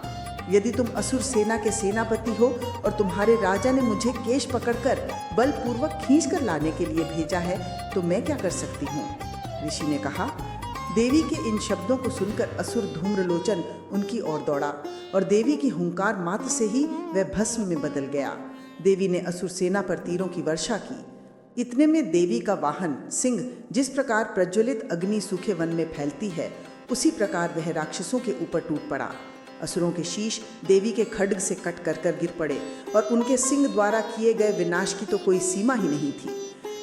यदि तुम असुर सेना के सेनापति हो और तुम्हारे राजा ने मुझे केश पकड़कर बलपूर्वक खींचकर लाने के लिए भेजा है तो मैं क्या कर सकती हूँ। ऋषि ने कहा। देवी के इन शब्दों को सुनकर असुर धूम्रलोचन उनकी ओर दौड़ा और देवी की हुंकार मात्र से ही वह भस्म में बदल गया। देवी ने असुर सेना पर तीरों की वर्षा की। इतने में देवी का वाहन सिंह जिस प्रकार प्रज्वलित अग्नि सूखे वन में फैलती है, उसी प्रकार वह राक्षसों के ऊपर टूट पड़ा। असुरों के शीश देवी के खड्ग से कट कर कर गिर पड़े और उनके सिंह द्वारा किए गए विनाश की तो कोई सीमा ही नहीं थी।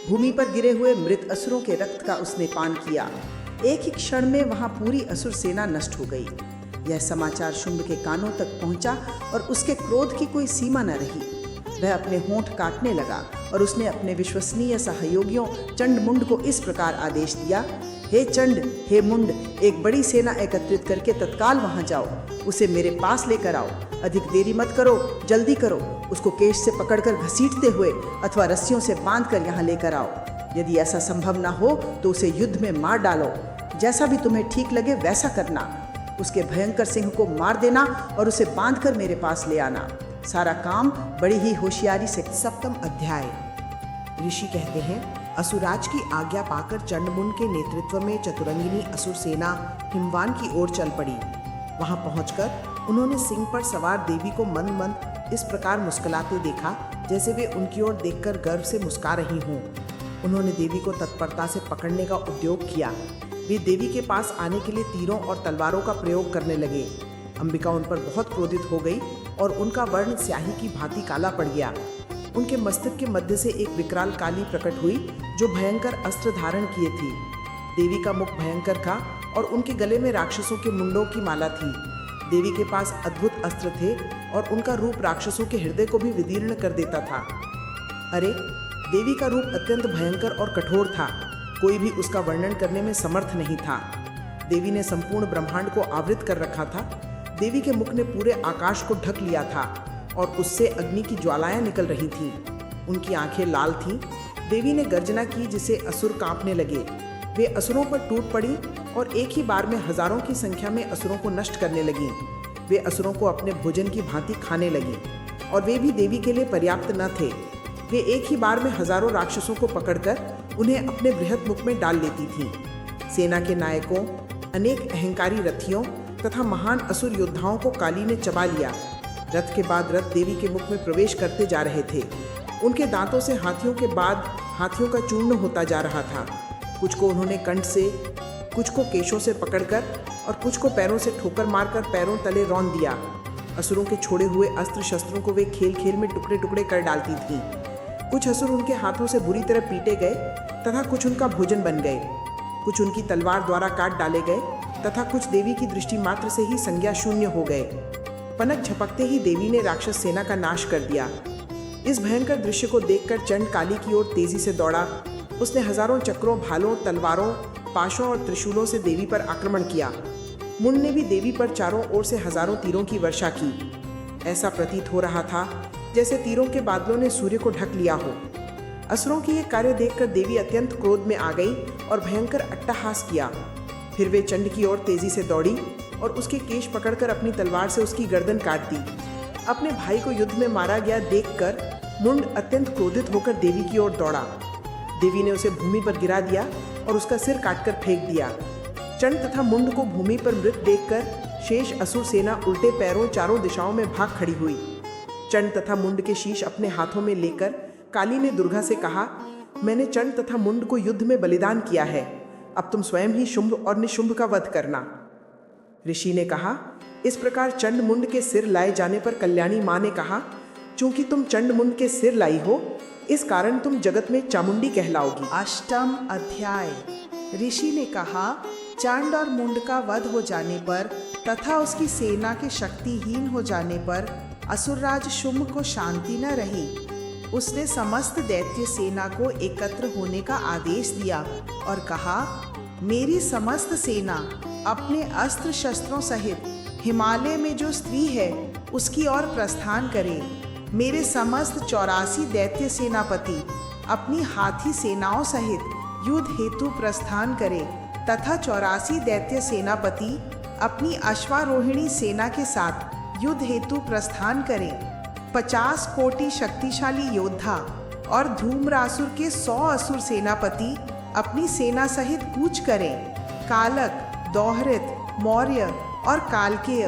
भूमि पर गिरे हुए मृत असुरों के रक्त का उसने पान किया। एक ही क्षण में वहां पूरी असुर सेना नष्ट हो गई। यह समाचार शुंभ के कानों तक पहुंचा और उसके क्रोध की कोई सीमा न रही। वह अपने होंठ काटने लगा और उसने अपने विश्वसनीय सहयोगियों चंड मुंड को इस प्रकार आदेश दिया, हे चंड, हे मुंड, एक बड़ी सेना एकत्रित करके तत्काल वहां जाओ, उसे मेरे पास लेकर आओ। अधिक देरी मत करो, जल्दी करो। उसको केश से पकड़कर घसीटते हुए अथवा रस्सियों से बांधकर यहाँ लेकर आओ। यदि ऐसा संभव ना हो तो उसे युद्ध में मार डालो। जैसा भी तुम्हें ठीक लगे वैसा करना। उसके भयंकर सिंह को मार देना और उसे बांधकर मेरे पास ले आना। सारा काम बड़ी ही होशियारी से। सप्तम अध्याय। ऋषि कहते हैं, असुराज की आज्ञा पाकर चंडमुंड के नेतृत्व में चतुरंगिनी असुर सेना हिमवान की ओर चल पड़ी। वहां पहुंचकर उन्होंने सिंह पर सवार देवी को मंद मंद इस प्रकार मुस्कुराते देखा जैसे वे उनकी ओर देखकर गर्व से मुस्कुरा रही हों। उन्होंने देवी को तत्परता से पकड़ने का उद्योग किया। वे देवी के पास आने के लिए तीरों और तलवारों का प्रयोग करने लगे। अंबिका उन पर बहुत क्रोधित हो गई और उनका वर्ण स्याही की भांति काला पड़ गया। उनके मस्तक के मध्य से एक विकराल काली प्रकट हुई जो भयंकर अस्त्र धारण किए थी। देवी का मुख भयंकर था और उनके गले में राक्षसों के मुंडों की माला थी। देवी के पास अद्भुत अस्त्र थे और उनका रूप राक्षसों के हृदय को भी विदीर्ण कर देता था। अरे, देवी का रूप अत्यंत भयंकर और कठोर था। कोई भी उसका वर्णन करने में समर्थ नहीं था। देवी ने संपूर्ण ब्रह्मांड को आवृत कर रखा था। देवी के मुख ने पूरे आकाश को ढक लिया था और उससे अग्नि की ज्वालाएं निकल रही थीं। उनकी आंखें लाल थीं। देवी ने गर्जना की जिसे असुर कांपने लगे। वे असुरों पर टूट पड़ी और एक ही बार में हजारों की संख्या में असुरों को नष्ट करने लगी। वे असुरों को अपने भोजन की भांति खाने लगी और वे भी देवी के लिए पर्याप्त न थे। वे एक ही बार में हजारों राक्षसों को पकड़कर उन्हें अपने बृहद मुख में डाल लेती थीं। सेना के नायकों, अनेक अहंकारी रथियों तथा महान असुर योद्धाओं को काली ने चबा लिया। रथ के बाद रथ देवी के मुख में प्रवेश करते जा रहे थे। उनके दांतों से हाथियों के बाद हाथियों का चूर्ण होता जा रहा था। कुछ को उन्होंने कंठ से, कुछ को केशों से पकड़कर और कुछ को पैरों से ठोकर मारकर पैरों तले रौंद दिया। असुरों के छोड़े हुए अस्त्र शस्त्रों को वे खेल खेल में टुकड़े टुकड़े कर डालती थीं। कुछ असुर उनके हाथों से बुरी तरह पीटे गए तथा कुछ उनका भोजन बन गए। कुछ उनकी तलवार द्वारा काट डाले गए तथा कुछ देवी की दृष्टि मात्र से ही संज्ञा शून्य हो गए। पनक झपकते ही देवी ने राक्षस सेना का नाश कर दिया। इस भयंकर दृश्य को देखकर चंड काली की ओर तेजी से दौड़ा। उसने हजारों चक्रों, भालों, तलवारों, पाशों और त्रिशूलों से देवी पर आक्रमण किया। मुंड ने भी देवी पर चारों ओर से हजारों तीरों की वर्षा की। ऐसा प्रतीत हो रहा था जैसे तीरों के बादलों ने सूर्य को ढक लिया हो। असुरों की ये कार्य देखकर देवी अत्यंत क्रोध में आ गई और भयंकर अट्टहास किया। फिर वे चंड की ओर तेजी से दौड़ी और उसके केश पकड़कर अपनी तलवार से उसकी गर्दन काट दी। अपने भाई को युद्ध में मारा गया देखकर मुंड अत्यंत क्रोधित होकर देवी की ओर दौड़ा। देवी ने उसे भूमि पर गिरा दिया और उसका सिर काटकर फेंक दिया। चंड तथा मुंड को भूमि पर मृत देखकर शेष असुर सेना उल्टे पैरों चारों दिशाओं में भाग खड़ी हुई। चंड तथा मुंड के शीश अपने हाथों में लेकर काली ने दुर्गा से कहा, मैंने चंड तथा मुंड को युद्ध में बलिदान किया है। अब तुम स्वयं ही शुंभ और निशुंभ का वध करना। ऋषि ने कहा, इस प्रकार चंड मुंड के सिर लाए जाने पर कल्याणी माँ ने कहा, चूंकि तुम चंड मुंड के सिर लाई हो, इस कारण तुम जगत में चामुंडी कहलाओगी। अष्टम अध्याय। ऋषि ने कहा, चंड और मुंड का वध हो जाने पर तथा उसकी सेना के शक्तिहीन हो जाने पर असुरराज शुंभ को शांति न रही। उसने समस्त दैत्य सेना को एकत्र होने का आदेश दिया और कहा, मेरी समस्त सेना अपने अस्त्र शस्त्रों सहित हिमालय में जो स्त्री है उसकी ओर प्रस्थान करे। मेरे समस्त 84 दैत्य सेनापति अपनी हाथी सेनाओं सहित युद्ध हेतु प्रस्थान करें तथा 84 दैत्य सेनापति अपनी अश्वारोहिणी सेना के साथ युद्ध हेतु प्रस्थान करें। 50 कोटि शक्तिशाली योद्धा और धूम्रासुर के 100 असुर सेनापति अपनी सेना सहित कूच करें। कालक, दोहरित, मौर्य और कालकेय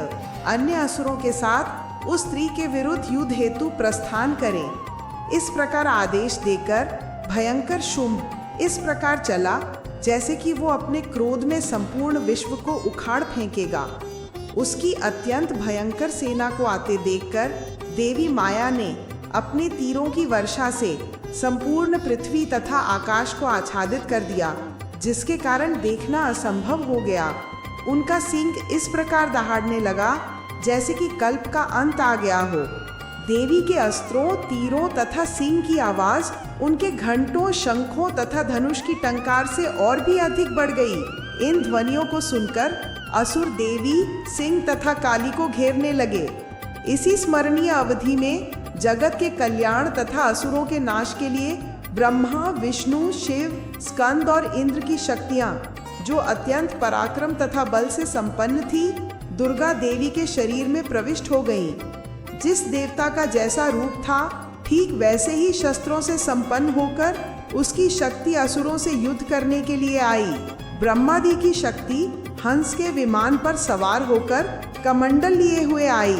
अन्य असुरों के साथ उस स्त्री के विरुद्ध युद्ध हेतु प्रस्थान करें। इस प्रकार आदेश देकर भयंकर शुंभ इस प्रकार चला जैसे कि वो अपने क्रोध में संपूर्ण विश्व को उखाड़ फेंकेगा। उसकी अत्यंत भयंकर सेना को आते देखकर देवी माया ने अपने तीरों की वर्षा से संपूर्ण पृथ्वी तथा आकाश को आच्छादित कर दिया, जिसके कारण देखना असंभव हो गया। उनका सींग इस प्रकार दहाड़ने लगा जैसे कि कल्प का अंत आ गया हो। देवी के अस्त्रों, तीरों तथा सींग की आवाज उनके घंटों, शंखों तथा धनुष की टंकार से और भी अधिक बढ़ गई। इन ध्वनियों को सुनकर असुर देवी, सिंह तथा काली को घेरने लगे। इसी स्मरणीय अवधि में जगत के कल्याण तथा असुरों के नाश के लिए ब्रह्मा, विष्णु, शिव, स्कंद और इंद्र की शक्तियां, जो अत्यंत पराक्रम तथा बल से संपन्न थी, दुर्गा देवी के शरीर में प्रविष्ट हो गईं। जिस देवता का जैसा रूप था, ठीक वैसे ही शस्त्रों से संपन्न होकर उसकी शक्ति असुरों से युद्ध करने के लिए आई। ब्रह्मादि की शक्ति हंस के विमान पर सवार होकर कमंडल लिए हुए आई।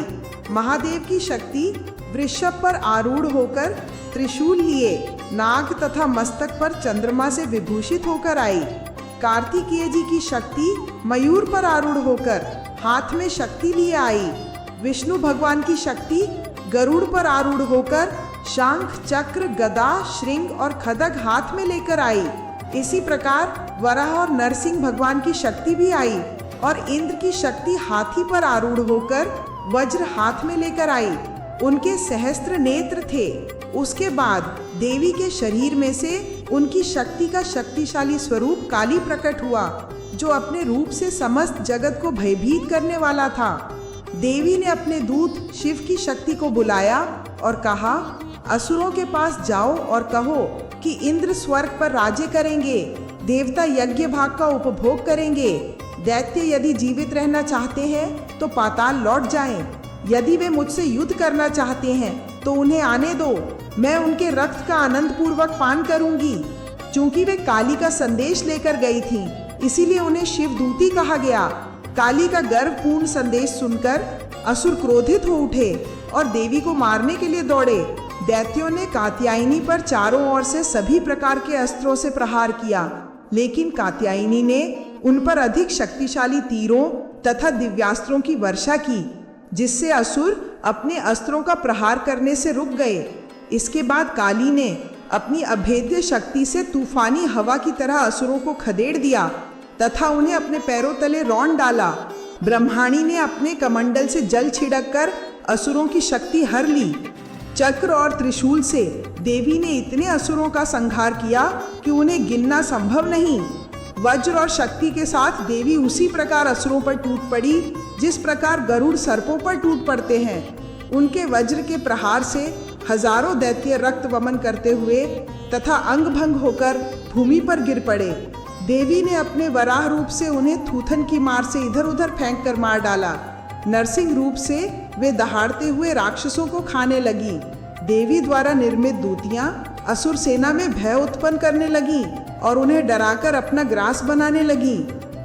महादेव की शक्ति वृषभ पर आरूढ़ होकर त्रिशूल लिए नाग तथा मस्तक पर चंद्रमा से विभूषित होकर आई। कार्तिकेय जी की शक्ति मयूर पर आरूढ़ होकर हाथ में शक्ति लिए आई। विष्णु भगवान की शक्ति गरुड़ पर आरूढ़ होकर शंख, चक्र, गदा, श्रृंग और खड्ग हाथ में लेकर आई। इसी प्रकार वराह और नरसिंह भगवान की शक्ति भी आई और इंद्र की शक्ति हाथी पर आरूढ़ होकर वज्र हाथ में लेकर आई। उनके सहस्त्र नेत्र थे। उसके बाद देवी के शरीर में से उनकी शक्ति का शक्तिशाली स्वरूप काली प्रकट हुआ, जो अपने रूप से समस्त जगत को भयभीत करने वाला था। देवी ने अपने दूत शिव की शक्ति को बुलाया और कहा, असुरों के पास जाओ और कहो कि इंद्र स्वर्ग पर राज्य करेंगे, देवता यज्ञ भाग का उपभोग करेंगे, दैत्य यदि जीवित रहना चाहते हैं तो पाताल लौट जाएं। यदि वे मुझसे युद्ध करना चाहते हैं तो उन्हें आने दो, मैं उनके रक्त का आनंद पूर्वक पान करूंगी। चूंकि वे काली का संदेश लेकर गई थीं, इसीलिए उन्हें शिवदूती कहा गया। काली का गर्वपूर्ण संदेश सुनकर असुर क्रोधित हो उठे और देवी को मारने के लिए दौड़े। दैत्यों ने कात्यायनी पर चारों ओर से सभी प्रकार के अस्त्रों से प्रहार किया, लेकिन कात्यायनी ने उन पर अधिक शक्तिशाली तीरों तथा दिव्यास्त्रों की वर्षा की, जिससे असुर अपने अस्त्रों का प्रहार करने से रुक गए। इसके बाद काली ने अपनी अभेद्य शक्ति से तूफानी हवा की तरह असुरों को खदेड़ दिया तथा उन्हें अपने पैरों तले रौंद डाला। ब्रह्माणी ने अपने कमंडल से जल छिड़क कर असुरों की शक्ति हर ली। चक्र और त्रिशूल से देवी ने इतने असुरों का संहार किया कि उन्हें गिनना संभव नहीं। वज्र और शक्ति के साथ देवी उसी प्रकार असुरों पर टूट पड़ी जिस प्रकार गरुड़ सर्पों पर टूट पड़ते हैं। उनके वज्र के प्रहार से हजारों दैत्य रक्त वमन करते हुए तथा अंग भंग होकर भूमि पर गिर पड़े। देवी ने अपने वराह रूप से उन्हें थूथन की मार से इधर उधर फेंक कर मार डाला। नरसिंह रूप से वे दहाड़ते हुए राक्षसों को खाने लगी। देवी द्वारा निर्मित दूतियां असुर सेना में भय उत्पन्न करने लगी और उन्हें डराकर अपना ग्रास बनाने लगी।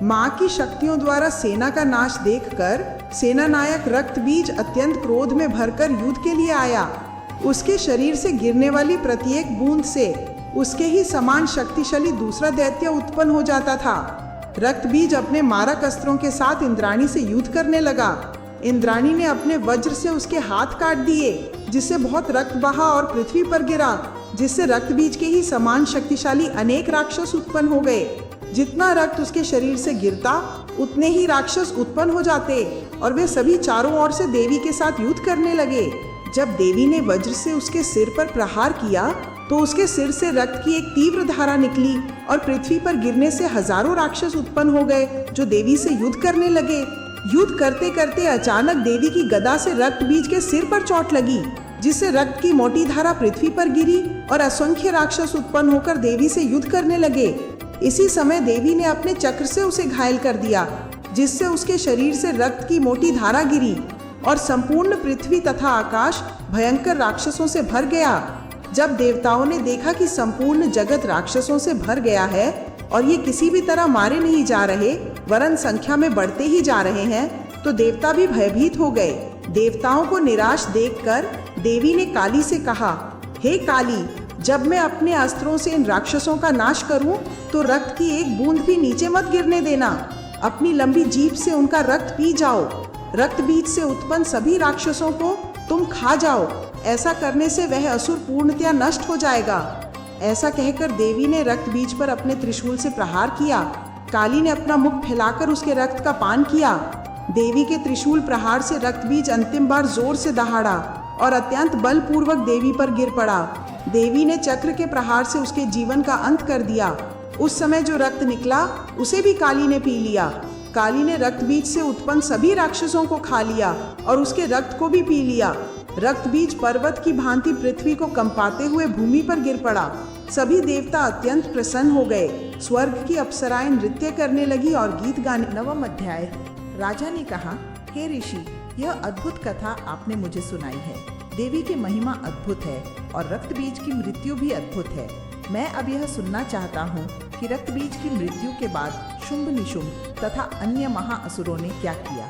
माँ की शक्तियों द्वारा सेना का नाश देखकर सेना नायक रक्तबीज अत्यंत क्रोध में भरकर युद्ध के लिए आया। उसके शरीर से गिरने वाली प्रत्येक बूंद से उसके ही समान शक्तिशाली दूसरा दैत्य उत्पन्न हो जाता था। रक्तबीज अपने मारक अस्त्रों के साथ इंद्राणी से युद्ध करने लगा। इंद्राणी ने अपने वज्र से उसके हाथ काट दिए, जिससे बहुत रक्त बहा और पृथ्वी पर गिरा, जिससे रक्तबीज के ही समान शक्तिशाली अनेक राक्षस उत्पन्न हो गए। जितना रक्त उसके शरीर से गिरता उतने ही राक्षस उत्पन्न हो जाते और वे सभी चारों ओर से देवी के साथ युद्ध करने लगे। जब देवी ने वज्र से उसके सिर पर प्रहार किया तो उसके सिर से रक्त की एक तीव्र धारा निकली और पृथ्वी पर गिरने से हजारों राक्षस उत्पन्न हो गए जो देवी से युद्ध करने लगे। युद्ध करते करते अचानक देवी की गदा से रक्तबीज के सिर पर चोट लगी। जिससे रक्त की मोटी धारा पृथ्वी पर गिरी और असंख्य राक्षस उत्पन्न होकर देवी से युद्ध करने लगे। इसी समय देवी ने अपने चक्र से उसे घायल कर दिया, जिससे उसके शरीर से रक्त की मोटी धारा गिरी और संपूर्ण पृथ्वी तथा आकाश भयंकर राक्षसों से भर गया। जब देवताओं ने देखा कि संपूर्ण जगत राक्षसों से भर गया है और ये किसी भी तरह मारे नहीं जा रहे वरन संख्या में बढ़ते ही जा रहे हैं, तो देवता भी भयभीत हो गए। देवताओं को निराश देखकर देवी ने काली से कहा, हे काली, जब मैं अपने अस्त्रों से इन राक्षसों का नाश करूं तो रक्त की एक बूंद भी नीचे मत गिरने देना। अपनी लंबी जीभ से उनका रक्त पी जाओ। रक्त बीज से उत्पन्न सभी राक्षसों को तुम खा जाओ। ऐसा करने से वह असुर पूर्णतया नष्ट हो जाएगा। ऐसा कहकर देवी ने रक्त बीज पर अपने त्रिशूल से प्रहार किया। काली ने अपना मुख फैलाकर उसके रक्त का पान किया। देवी के त्रिशूल प्रहार से रक्त बीज अंतिम बार जोर से दहाड़ा और अत्यंत बलपूर्वक देवी पर गिर पड़ा। देवी ने चक्र के प्रहार से उसके जीवन का अंत कर दिया। उस समय जो रक्त निकला उसे भी काली ने पी लिया। काली ने रक्त बीज से उत्पन्न सभी राक्षसों को खा लिया और उसके रक्त को भी पी लिया। रक्त बीज पर्वत की भांति पृथ्वी को कंपाते हुए भूमि पर गिर पड़ा। सभी देवता अत्यंत प्रसन्न हो गए। स्वर्ग की अप्सराएं नृत्य करने लगी और गीत गाने। 9वां अध्याय। राजा ने कहा, हे ऋषि, यह अद्भुत कथा आपने मुझे सुनाई है। देवी की महिमा अद्भुत है और रक्त बीज की मृत्यु भी अद्भुत है। मैं अब यह सुनना चाहता हूँ कि रक्त बीज की मृत्यु के बाद शुंभ निशुंभ तथा अन्य महाअसुरों ने क्या किया।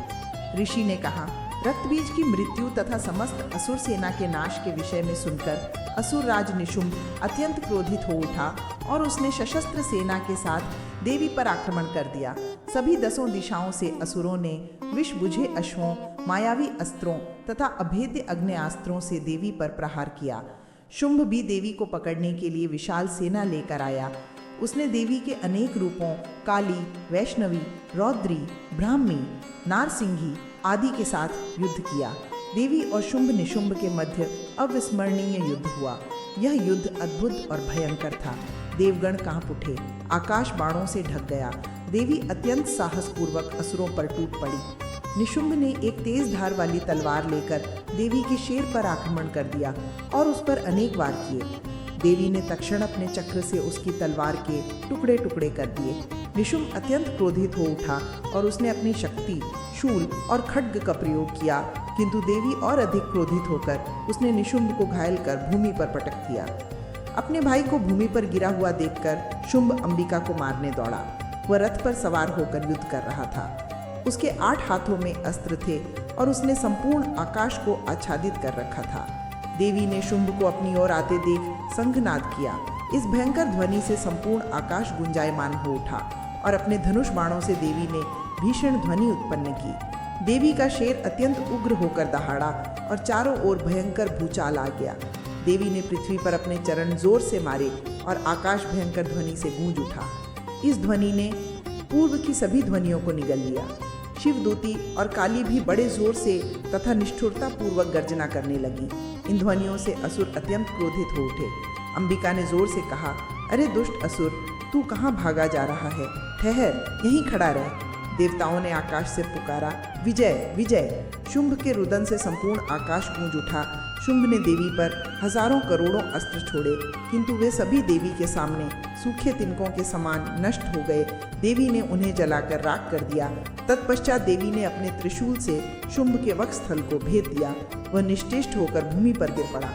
ऋषि ने कहा, रक्त बीज की मृत्यु तथा समस्त असुर सेना के नाश के विषय में सुनकर असुर राज निशुंभ अत्यंत क्रोधित हो उठा और उसने सशस्त्र सेना के साथ देवी पर आक्रमण कर दिया। सभी 10 दिशाओं से असुरों ने विष बुझे अश्वों, मायावी अस्त्रों तथा अभेद्य अग्नेयास्त्रों से देवी पर प्रहार किया। शुंभ भी देवी को पकड़ने के लिए विशाल सेना लेकर आया। उसने देवी के अनेक रूपों काली, वैष्णवी, रौद्री, ब्राह्मी, नारसिंही आदि के साथ युद्ध किया। देवी और शुंभ निशुंभ के मध्य अविस्मरणीय युद्ध हुआ। यह युद्ध अद्भुत और भयंकर था। देवगण कांप उठे, आकाश बाणों से ढक गया। देवी अत्यंत साहसपूर्वक असुरों पर टूट पड़ी। निशुंभ ने एक तेज धार वाली तलवार लेकर देवी के शेर पर आक्रमण कर दिया और उस पर अनेक वार किए। देवी ने तत्क्षण अपने चक्र से उसकी तलवार के टुकड़े टुकड़े कर दिए। निशुंभ अत्यंत क्रोधित हो उठा और उसने अपनी शक्ति, शूल और खड्ग का प्रयोग किया, किंतु देवी और अधिक क्रोधित होकर उसने निशुंभ को घायल कर भूमि पर पटक दिया। अपने भाई को भूमि पर गिरा हुआ देखकर शुंभ अंबिका को मारने दौड़ा। वह रथ पर सवार होकर युद्ध कर रहा था। उसके 8 हाथों में अस्त्र थे और उसने संपूर्ण आकाश को आच्छादित कर रखा था। देवी ने शुंभ को अपनी ओर आते देख शंखनाद किया। इस भयंकर ध्वनि से संपूर्ण आकाश गुंजायमान हो उठा और अपने धनुष बाणों से देवी ने भीषण ध्वनि उत्पन्न की। देवी का शेर अत्यंत उग्र होकर दहाड़ा और चारों ओर भयंकर भूचाल आ गया। देवी ने पृथ्वी पर अपने चरण जोर से मारे और आकाश भयंकर ध्वनि से गूंज उठा। इस ध्वनि ने पूर्व की सभी ध्वनियों को निगल लिया। शिवदूती और काली भी बड़े जोर से तथा निष्ठुरता पूर्वक गर्जना करने लगी। इन ध्वनियों से असुर अत्यंत क्रोधित हो उठे। अंबिका ने जोर से कहा, अरे दुष्ट असुर, तू कहाँ भागा जा रहा है? ठहर, यहीं खड़ा रह। देवताओं ने आकाश से पुकारा, विजय विजय। शुंभ के रुदन से संपूर्ण आकाश गूंज उठा। शुंभ ने देवी पर हजारों करोड़ों अस्त्र छोड़े, किंतु वे सभी देवी के सामने सूखे तिनकों के समान नष्ट हो गए। देवी ने उन्हें जलाकर राख कर दिया। तत्पश्चात देवी ने अपने त्रिशूल से शुंभ के वक्षस्थल को भेद दिया। वह निश्चेष्ट होकर भूमि पर गिर पड़ा।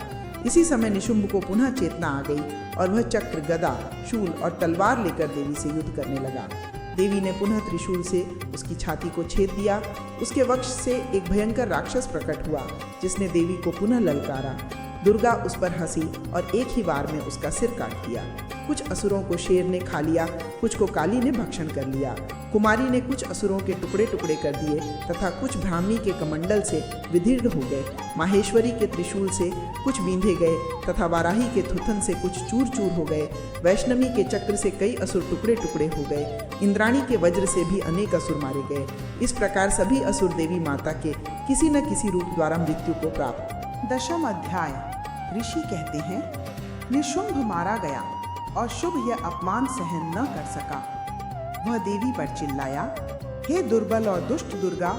इसी समय निशुंभ को पुनः चेतना आ गई और वह चक्र, गदा, शूल और तलवार लेकर देवी से युद्ध करने लगा। देवी ने पुनः त्रिशूल से उसकी छाती को छेद दिया। उसके वक्ष से एक भयंकर राक्षस प्रकट हुआ, जिसने देवी को पुनः ललकारा। दुर्गा उस पर हंसी और एक ही वार में उसका सिर काट दिया। कुछ असुरों को शेर ने खा लिया, कुछ को काली ने भक्षण कर लिया। कुमारी ने कुछ असुरों के टुकड़े टुकड़े कर दिए तथा कुछ ब्राह्मी के कमंडल से विदीर्ण हो गए। माहेश्वरी के त्रिशूल से कुछ बींधे गए तथा वाराही के थुथन से कुछ चूर चूर हो गए। वैष्णवी के चक्र से कई असुर टुकड़े टुकड़े हो गए। इंद्राणी के वज्र से भी अनेक असुर मारे गए। इस प्रकार सभी असुर देवी माता के किसी न किसी रूप द्वारा मृत्यु को प्राप्त। 10वां अध्याय। ऋषि कहते हैं, निशुंभ मारा गया और शुभ यह अपमान सहन न कर सका। वह देवी पर चिल्लाया, हे दुर्बल और दुष्ट दुर्गा,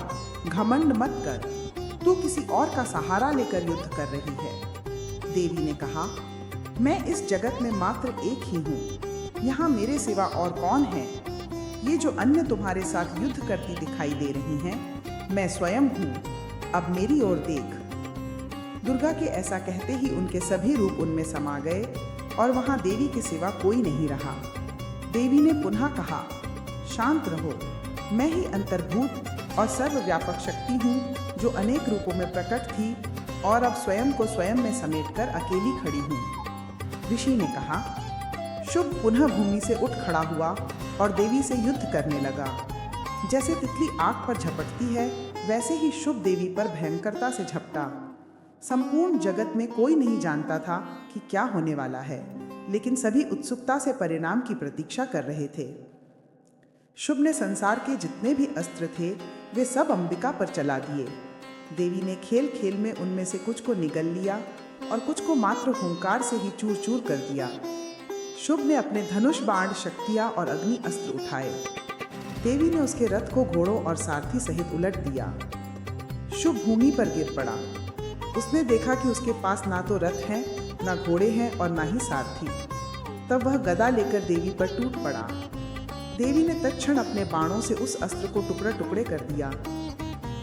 घमंड मत कर। तू किसी और का सहारा लेकर युद्ध कर रही है। देवी ने कहा, मैं इस जगत में मात्र एक ही हूँ। यहाँ मेरे सिवा और कौन है? ये जो अन्य तुम्हारे साथ युद्ध करती दिखाई दे रही हैं, मैं स्वयं हूँ। अब मेरी ओर देख। दुर्गा के ऐसा कहते ही उनके सभी रूप उनमें समा गए और वहाँ देवी के सिवा कोई नहीं रहा। देवी ने पुनः कहा, शांत रहो, मैं ही अंतर्भूत और सर्वव्यापक शक्ति हूँ जो अनेक रूपों में प्रकट थी और अब स्वयं को स्वयं में समेटकर अकेली खड़ी हूँ। ऋषि ने कहा। शुभ पुनः भूमि से उठ खड़ा हुआ और देवी से युद्ध करने लगा। जैसे तितली आग पर झपटती है, वैसे ही शुभ देवी पर भयंकरता से झपटा। संपूर्ण जगत में कोई नहीं जानता था कि क्या होने वाला है, लेकिन सभी उत्सुकता से परिणाम की प्रतीक्षा कर रहे थे। शुभ ने संसार के जितने भी अस्त्र थे वे सब अंबिका पर चला दिए। देवी ने खेल खेल में उनमें से कुछ को निगल लिया और कुछ को मात्र हुंकार से ही चूर चूर कर दिया। शुभ ने अपने धनुष, बाण, शक्तियाँ और अग्नि अस्त्र उठाए। देवी ने उसके रथ को घोड़ों और सारथी सहित उलट दिया। शुभ भूमि पर गिर पड़ा। उसने देखा कि उसके पास ना तो रथ हैं, ना घोड़े हैं और ना ही सारथी। तब वह गदा लेकर देवी पर टूट पड़ा। देवी ने तत्क्षण अपने बाणों से उस अस्त्र को टुकड़े टुकड़े कर दिया।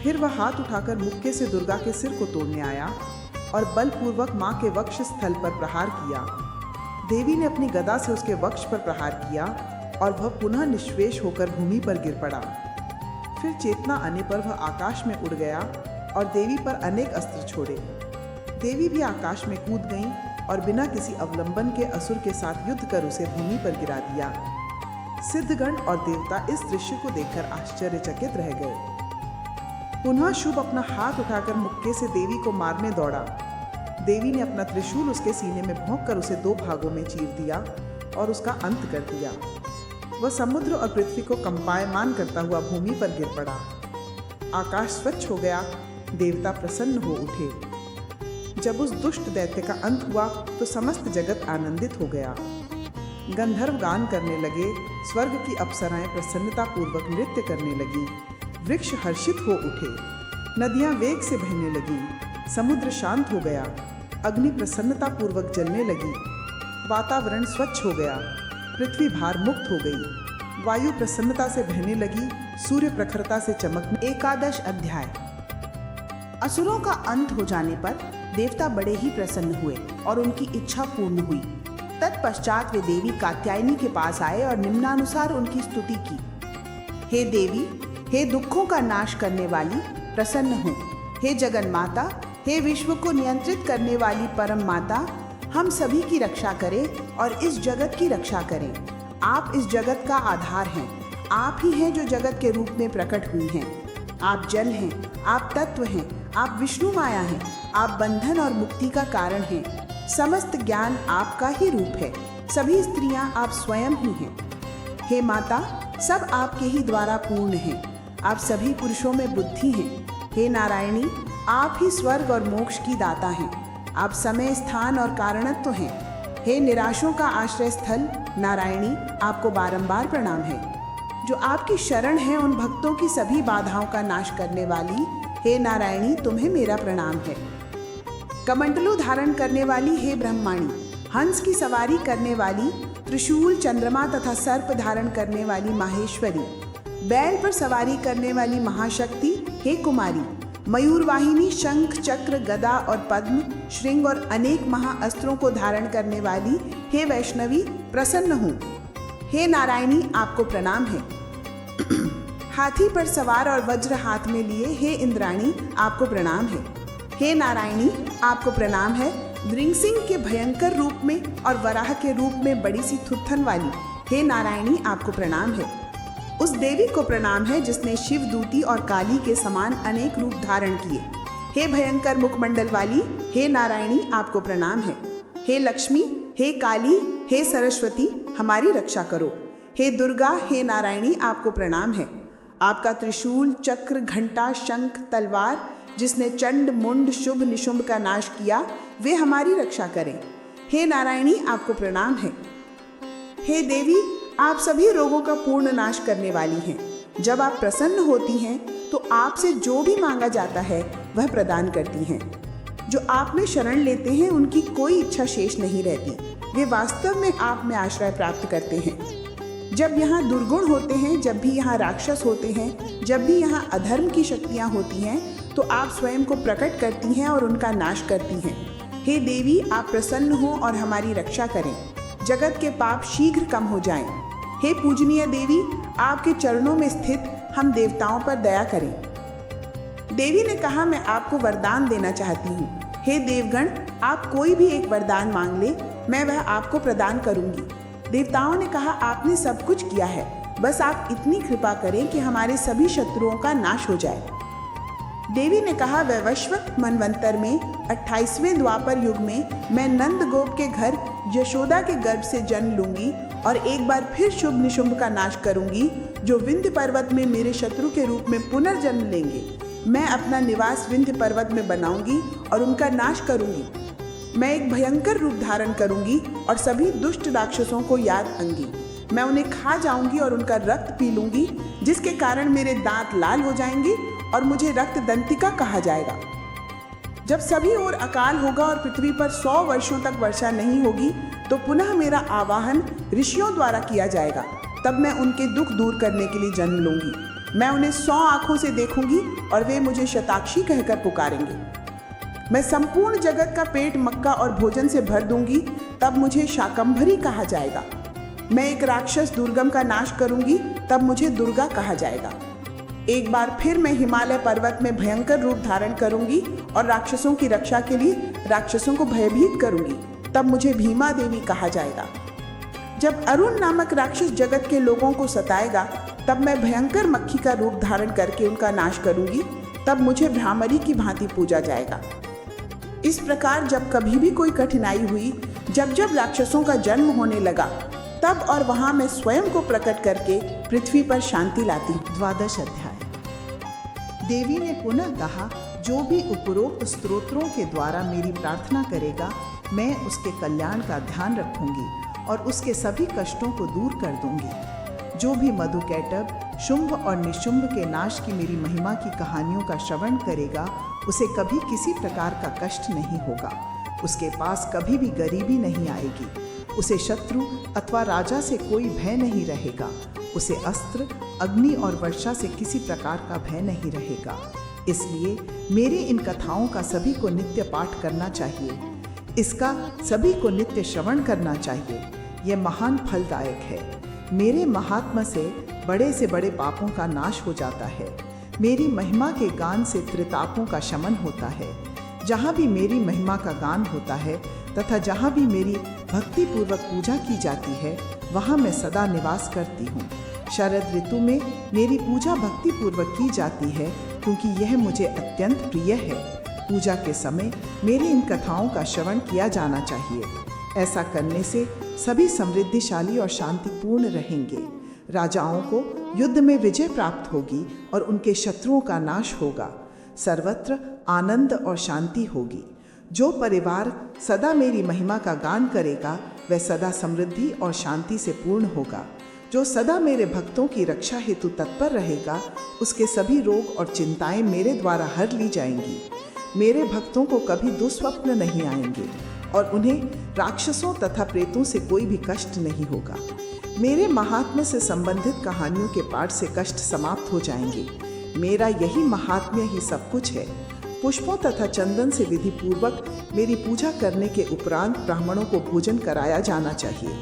फिर वह हाथ उठाकर मुक्के से दुर्गा के सिर को तोड़ने आया और बलपूर्वक मां के वक्ष स्थल पर प्रहार किया। देवी ने अपनी गदा से उसके वक्ष पर प्रहार किया और वह पुनः निश्वेश होकर भूमि पर गिर पड़ा। फिर चेतना आने पर वह आकाश में उड़ गया और देवी पर अनेक अस्त्र छोड़े। देवी भी आकाश में कूद गईं और बिना किसी अवलंबन के असुर के साथ युद्ध कर उसे भूमि पर गिरा दिया। सिद्धगण और देवता इस दृश्य को देखकर आश्चर्यचकित रह गए। पुनः शुभ अपना हाथ उठाकर मुक्के से देवी को मारने दौड़ा। देवी ने अपना त्रिशूल उसके सीने में भोंककर उसे 2 भागों में चीर दिया और उसका अंत कर दिया। वह समुद्र और पृथ्वी को कंपायमान करता हुआ भूमि पर गिर पड़ा। आकाश स्वच्छ हो गया। देवता प्रसन्न हो उठे। जब उस दुष्ट दैत्य का अंत हुआ तो समस्त जगत आनंदित हो गया। गंधर्व गान करने लगे, स्वर्ग की अप्सराएं प्रसन्नता पूर्वक नृत्य करने लगी, वृक्ष हर्षित हो उठे, नदियां वेग से बहने लगी, समुद्र शांत हो गया, अग्नि प्रसन्नता पूर्वक जलने लगी, वातावरण स्वच्छ हो गया, पृथ्वी भार मुक्त हो गई, वायु प्रसन्नता से बहने लगी, सूर्य प्रखरता से चमकने। 11 अध्याय। असुरों का अंत हो जाने पर देवता बड़े ही प्रसन्न हुए और उनकी इच्छा पूर्ण हुई। तत्पश्चात वे देवी कात्यायनी के पास आए और निम्नानुसार उनकी स्तुति की। हे देवी, हे दुखों का नाश करने वाली, प्रसन्न हो। हे जगन माता, हे विश्व को नियंत्रित करने वाली परम माता, हम सभी की रक्षा करें और इस जगत की रक्षा करें। आप इस जगत का आधार हैं। आप ही हैं जो जगत के रूप में प्रकट हुई हैं। आप जल हैं, आप तत्व हैं, आप विष्णु माया हैं, आप बंधन और मुक्ति का कारण हैं। समस्त ज्ञान आपका ही रूप है। सभी स्त्रियां आप स्वयं ही हैं। हे माता, सब आपके ही द्वारा पूर्ण हैं। आप सभी पुरुषों में बुद्धि हैं। हे नारायणी, आप ही स्वर्ग और मोक्ष की दाता हैं। आप समय, स्थान और कारणत्व हैं। हे निराशों का आश्रय स्थल नारायणी, आपको बारंबार प्रणाम है। जो आपकी शरण है उन भक्तों की सभी बाधाओं का नाश करने वाली हे नारायणी, तुम्हें मेरा प्रणाम है। कमंडलू धारण करने वाली हे ब्रह्माणी, हंस की सवारी करने वाली, त्रिशूल, चंद्रमा तथा सर्प धारण करने वाली माहेश्वरी, बैल पर सवारी करने वाली महाशक्ति हे कुमारी, मयूरवाहिनी, शंख, चक्र, गदा और पद्म, श्रृंग और अनेक महाअस्त्रों को धारण करने वाली हे वैष्णवी, प्रसन्न हूँ। हे नारायणी, आपको प्रणाम है। हाथी पर सवार और वज्र हाथ में लिए हे इंद्राणी, आपको प्रणाम है। हे नारायणी, आपको प्रणाम है। द्रिंगसिंह के भयंकर रूप में और वराह के रूप में बड़ी सी थुत्थन वाली हे नारायणी, आपको प्रणाम है। उस देवी को प्रणाम है जिसने शिव दूती और काली के समान अनेक रूप धारण किए। हे भयंकर मुखमंडल वाली हे नारायणी, आपको प्रणाम है। हे लक्ष्मी, हे काली, हे सरस्वती, हमारी रक्षा करो। हे दुर्गा, हे नारायणी, आपको प्रणाम है। आपका त्रिशूल, चक्र, घंटा, शंख, तलवार, जिसने चंड, मुंड, शुभ, निशुंभ का नाश किया, वे हमारी रक्षा करें। हे नारायणी, आपको प्रणाम है। हे देवी, आप सभी रोगों का पूर्ण नाश करने वाली हैं। जब आप प्रसन्न होती हैं तो आपसे जो भी मांगा जाता है वह प्रदान करती हैं। जो आप में शरण लेते हैं उनकी कोई इच्छा शेष नहीं रहती, वे वास्तव में आप में आश्रय प्राप्त करते हैं। जब यहाँ दुर्गुण होते हैं, जब भी यहाँ राक्षस होते हैं, जब भी यहाँ अधर्म की शक्तियाँ होती हैं, तो आप स्वयं को प्रकट करती हैं और उनका नाश करती हैं। हे देवी, आप प्रसन्न हो और हमारी रक्षा करें, जगत के पाप शीघ्र कम हो जाएं। हे पूजनीय देवी, आपके चरणों में स्थित हम देवताओं पर दया करें। देवी ने कहा, मैं आपको वरदान देना चाहती हूँ। हे देवगण, आप कोई भी एक वरदान मांग ले, मैं वह आपको प्रदान करूंगी। देवताओं ने कहा, आपने सब कुछ किया है, बस आप इतनी कृपा करें कि हमारे सभी शत्रुओं का नाश हो जाए। देवी ने कहा, वैवस्वत मनवंतर में 28वें द्वापर युग में मैं नंद गोप के घर यशोदा के गर्भ से जन्म लूंगी और एक बार फिर शुभ निशुंभ का नाश करूंगी, जो विंध्य पर्वत में मेरे शत्रु के रूप में पुनर्जन्म लेंगे। मैं अपना निवास विंध्य पर्वत में बनाऊंगी और उनका नाश करूंगी। मैं एक भयंकर रूप धारण करूंगी और सभी दुष्ट राक्षसों को याद आऊंगी। मैं उन्हें खा जाऊंगी और उनका रक्त पी लूंगी, जिसके कारण मेरे दांत लाल हो जाएंगे और मुझे रक्त दंतिका कहा जाएगा। जब सभी ओर अकाल होगा और पृथ्वी पर 100 वर्षों तक वर्षा नहीं होगी, तो पुनः मेरा आवाहन ऋषियों द्वारा किया जाएगा। तब मैं उनके दुख दूर करने के लिए जन्म लूंगी। मैं उन्हें 100 आंखों से देखूंगी और वे मुझे शताक्षी कहकर पुकारेंगे। मैं संपूर्ण जगत का पेट मक्का और भोजन से भर दूंगी, तब मुझे शाकंभरी कहा जाएगा। मैं एक राक्षस दुर्गम का नाश करूंगी, तब मुझे दुर्गा कहा जाएगा। एक बार फिर मैं हिमालय पर्वत में भयंकर रूप धारण करूंगी और राक्षसों की रक्षा के लिए राक्षसों को भयभीत करूंगी, तब मुझे भीमा देवी कहा जाएगा। जब अरुण नामक राक्षस जगत के लोगों को सताएगा, तब मैं भयंकर मक्खी का रूप धारण करके उनका नाश करूंगी, तब मुझे भ्रामरी की भांति पूजा जाएगा। इस प्रकार जब कभी भी कोई कठिनाई हुई, जब जब राक्षसों का जन्म होने लगा, तब और वहां मैं स्वयं को प्रकट करके पृथ्वी पर शांति लाती हूँ। 12वां अध्याय। देवी ने पुनः कहा, जो भी उपरोक्त स्तोत्रों के द्वारा मेरी प्रार्थना करेगा, मैं उसके कल्याण का ध्यान रखूंगी और उसके सभी कष्टों को दूर कर दूंगी। जो भी मधुकैटभ, शुंभ और निशुंभ के नाश की मेरी महिमा की कहानियों का श्रवण करेगा, उसे कभी किसी प्रकार का कष्ट नहीं होगा। उसके पास कभी भी गरीबी नहीं आएगी। उसे शत्रु अथवा राजा से कोई भय नहीं रहेगा। उसे अस्त्र, अग्नि और वर्षा से किसी प्रकार का भय नहीं रहेगा। इसलिए मेरी इन कथाओं का सभी को नित्य पाठ करना चाहिए। इसका सभी को नित्य श्रवण करना चाहिए। यह महान फलदायक है। मेरे महात्मा से बड़े पापों का नाश हो जाता है। मेरी महिमा के गान से त्रितापों का शमन होता है। जहाँ भी मेरी महिमा का गान होता है तथा जहाँ भी मेरी भक्ति पूर्वक पूजा की जाती है, वहाँ मैं सदा निवास करती हूँ। शरद ऋतु में मेरी पूजा भक्ति पूर्वक की जाती है, क्योंकि यह मुझे अत्यंत प्रिय है। पूजा के समय मेरी इन कथाओं का श्रवण किया जाना चाहिए। ऐसा करने से सभी समृद्धिशाली और शांतिपूर्ण रहेंगे। राजाओं को युद्ध में विजय प्राप्त होगी और उनके शत्रुओं का नाश होगा। सर्वत्र आनंद और शांति होगी। जो परिवार सदा मेरी महिमा का गान करेगा, वह सदा समृद्धि और शांति से पूर्ण होगा। जो सदा मेरे भक्तों की रक्षा हेतु तत्पर रहेगा, उसके सभी रोग और चिंताएं मेरे द्वारा हर ली जाएंगी। मेरे भक्तों को कभी दुस्वप्न नहीं आएंगे और उन्हें राक्षसों तथा प्रेतों से कोई भी कष्ट नहीं होगा। मेरे महात्म्य से संबंधित कहानियों के पाठ से कष्ट समाप्त हो जाएंगे। मेरा यही महात्म्य ही सब कुछ है। पुष्पों तथा चंदन से विधि पूर्वक मेरी पूजा करने के उपरांत ब्राह्मणों को भोजन कराया जाना चाहिए।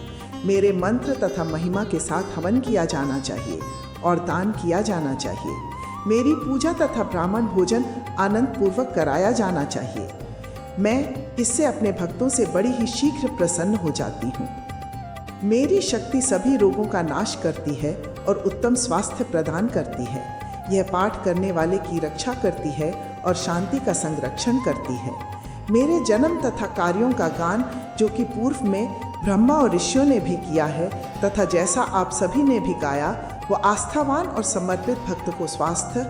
मेरे मंत्र तथा महिमा के साथ हवन किया जाना चाहिए और दान किया जाना चाहिए। मेरी पूजा तथा ब्राह्मण भोजन आनंद पूर्वक कराया जाना चाहिए। मैं इससे अपने भक्तों से बड़ी ही शीघ्र प्रसन्न हो जाती हूँ। मेरी शक्ति सभी रोगों का नाश करती है और उत्तम स्वास्थ्य प्रदान करती है। यह पाठ करने वाले की रक्षा करती है और शांति का संरक्षण करती है। मेरे जन्म तथा कार्यों का गान, जो कि पूर्व में ब्रह्मा और ऋषियों ने भी किया है तथा जैसा आप सभी ने भी गाया, वो आस्थावान और समर्पित भक्त को स्वास्थ्य,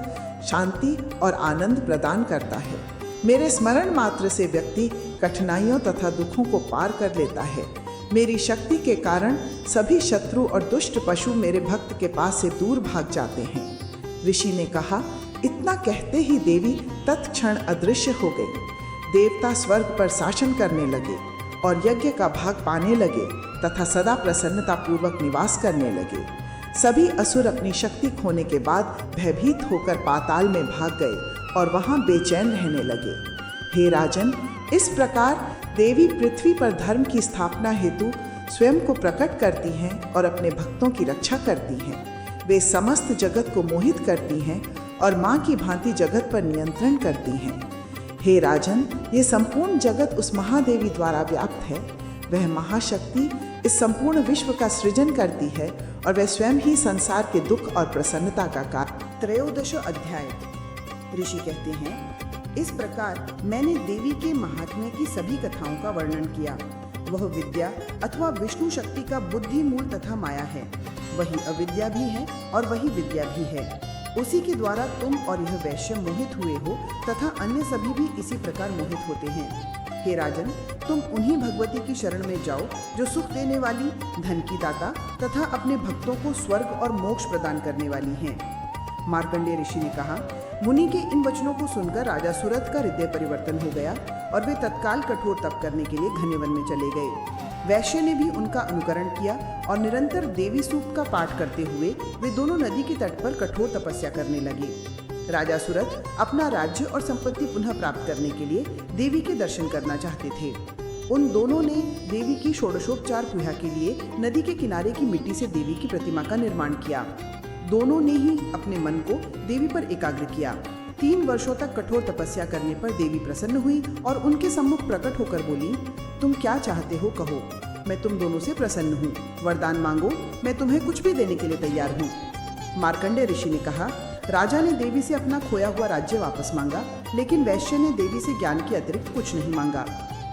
शांति और आनंद प्रदान करता है। मेरे स्मरण मात्र से व्यक्ति कठिनाइयों तथा दुखों को पार कर लेता है। मेरी शक्ति के कारण सभी शत्रु और दुष्ट पशु मेरे भक्त के पास से दूर भाग जाते हैं। ऋषि ने कहा, इतना कहते ही देवी तत्क्षण अदृश्य हो गई। देवता स्वर्ग पर शासन करने लगे और यज्ञ का भाग पाने लगे तथा सदा प्रसन्नता पूर्वक निवास करने लगे। सभी असुर अपनी शक्ति खोने के बाद भयभीत होकर पाताल में भाग गए और वहां बेचैन रहने लगे। हे राजन, इस प्रकार देवी पृथ्वी पर धर्म की स्थापना हेतु स्वयं को प्रकट करती हैं और अपने भक्तों की रक्षा करती हैं। वे समस्त जगत को मोहित करती हैं और माँ की भांति जगत पर नियंत्रण करती हैं। हे राजन, ये संपूर्ण जगत उस महादेवी द्वारा व्याप्त है। वह महाशक्ति इस संपूर्ण विश्व का सृजन करती है और वह स्वयं ही संसार के दुख और प्रसन्नता का कारण। 13 अध्याय। ऋषि कहते हैं, इस प्रकार मैंने देवी के महात्म्य की सभी कथाओं का वर्णन किया। वह विद्या अथवा विष्णु शक्ति का बुद्धि मूल तथा माया है। वही अविद्या भी है और वही विद्या भी है। उसी के द्वारा तुम और यह वैश्य मोहित हुए हो तथा अन्य सभी भी इसी प्रकार मोहित होते हैं। हे राजन, तुम उन्हीं भगवती की शरण में जाओ जो सुख देने वाली, धन की दाता तथा अपने भक्तों को स्वर्ग और मोक्ष प्रदान करने वाली हैं। मार्कंडेय ऋषि ने कहा, मुनि के इन वचनों को सुनकर राजा सुरथ का हृदय परिवर्तन हो गया और वे तत्काल कठोर तप करने के लिए घने वन में चले गए। वैश्य ने भी उनका अनुकरण किया और निरंतर देवी सूक्त का पाठ करते हुए वे दोनों नदी के तट पर कठोर तपस्या करने लगे। राजा सुरथ अपना राज्य और संपत्ति पुनः प्राप्त करने के लिए देवी के दर्शन करना चाहते थे। उन दोनों ने देवी की षोडशोपचार पूजा के लिए नदी के किनारे की मिट्टी से देवी की प्रतिमा का निर्माण किया। दोनों ने ही अपने मन को देवी पर एकाग्र किया। 3 वर्षों तक कठोर तपस्या करने पर देवी प्रसन्न हुई और उनके सम्मुख प्रकट होकर बोली, तुम क्या चाहते हो कहो, मैं तुम दोनों से प्रसन्न हूँ। वरदान मांगो, मैं तुम्हें कुछ भी देने के लिए तैयार हूँ। मार्कंडेय ऋषि ने कहा, राजा ने देवी से अपना खोया हुआ राज्य वापस मांगा, लेकिन वैश्य ने देवी से ज्ञान के अतिरिक्त कुछ नहीं मांगा।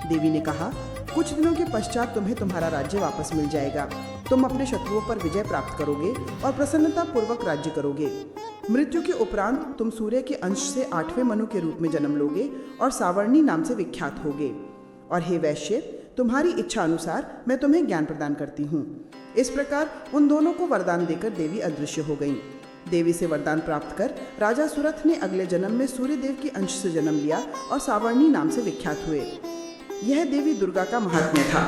देवी ने कहा, कुछ दिनों के पश्चात तुम्हें तुम्हारा राज्य वापस मिल जाएगा। तुम अपने शत्रुओं पर विजय प्राप्त करोगे और प्रसन्नता पूर्वक राज्य करोगे। मृत्यु के उपरांत तुम सूर्य के अंश से 8वें मनु के रूप में जन्म लोगे और सावर्णी नाम से विख्यात होगे। और हे वैश्य, तुम्हारी इच्छा अनुसार मैं तुम्हें ज्ञान प्रदान करती हूँ। इस प्रकार उन दोनों को वरदान देकर देवी अदृश्य हो गईं। देवी से वरदान प्राप्त कर राजा सुरथ ने अगले जन्म में सूर्यदेव के अंश से जन्म लिया और सावर्णी नाम से विख्यात हुए। यह देवी दुर्गा का महात्म्य था।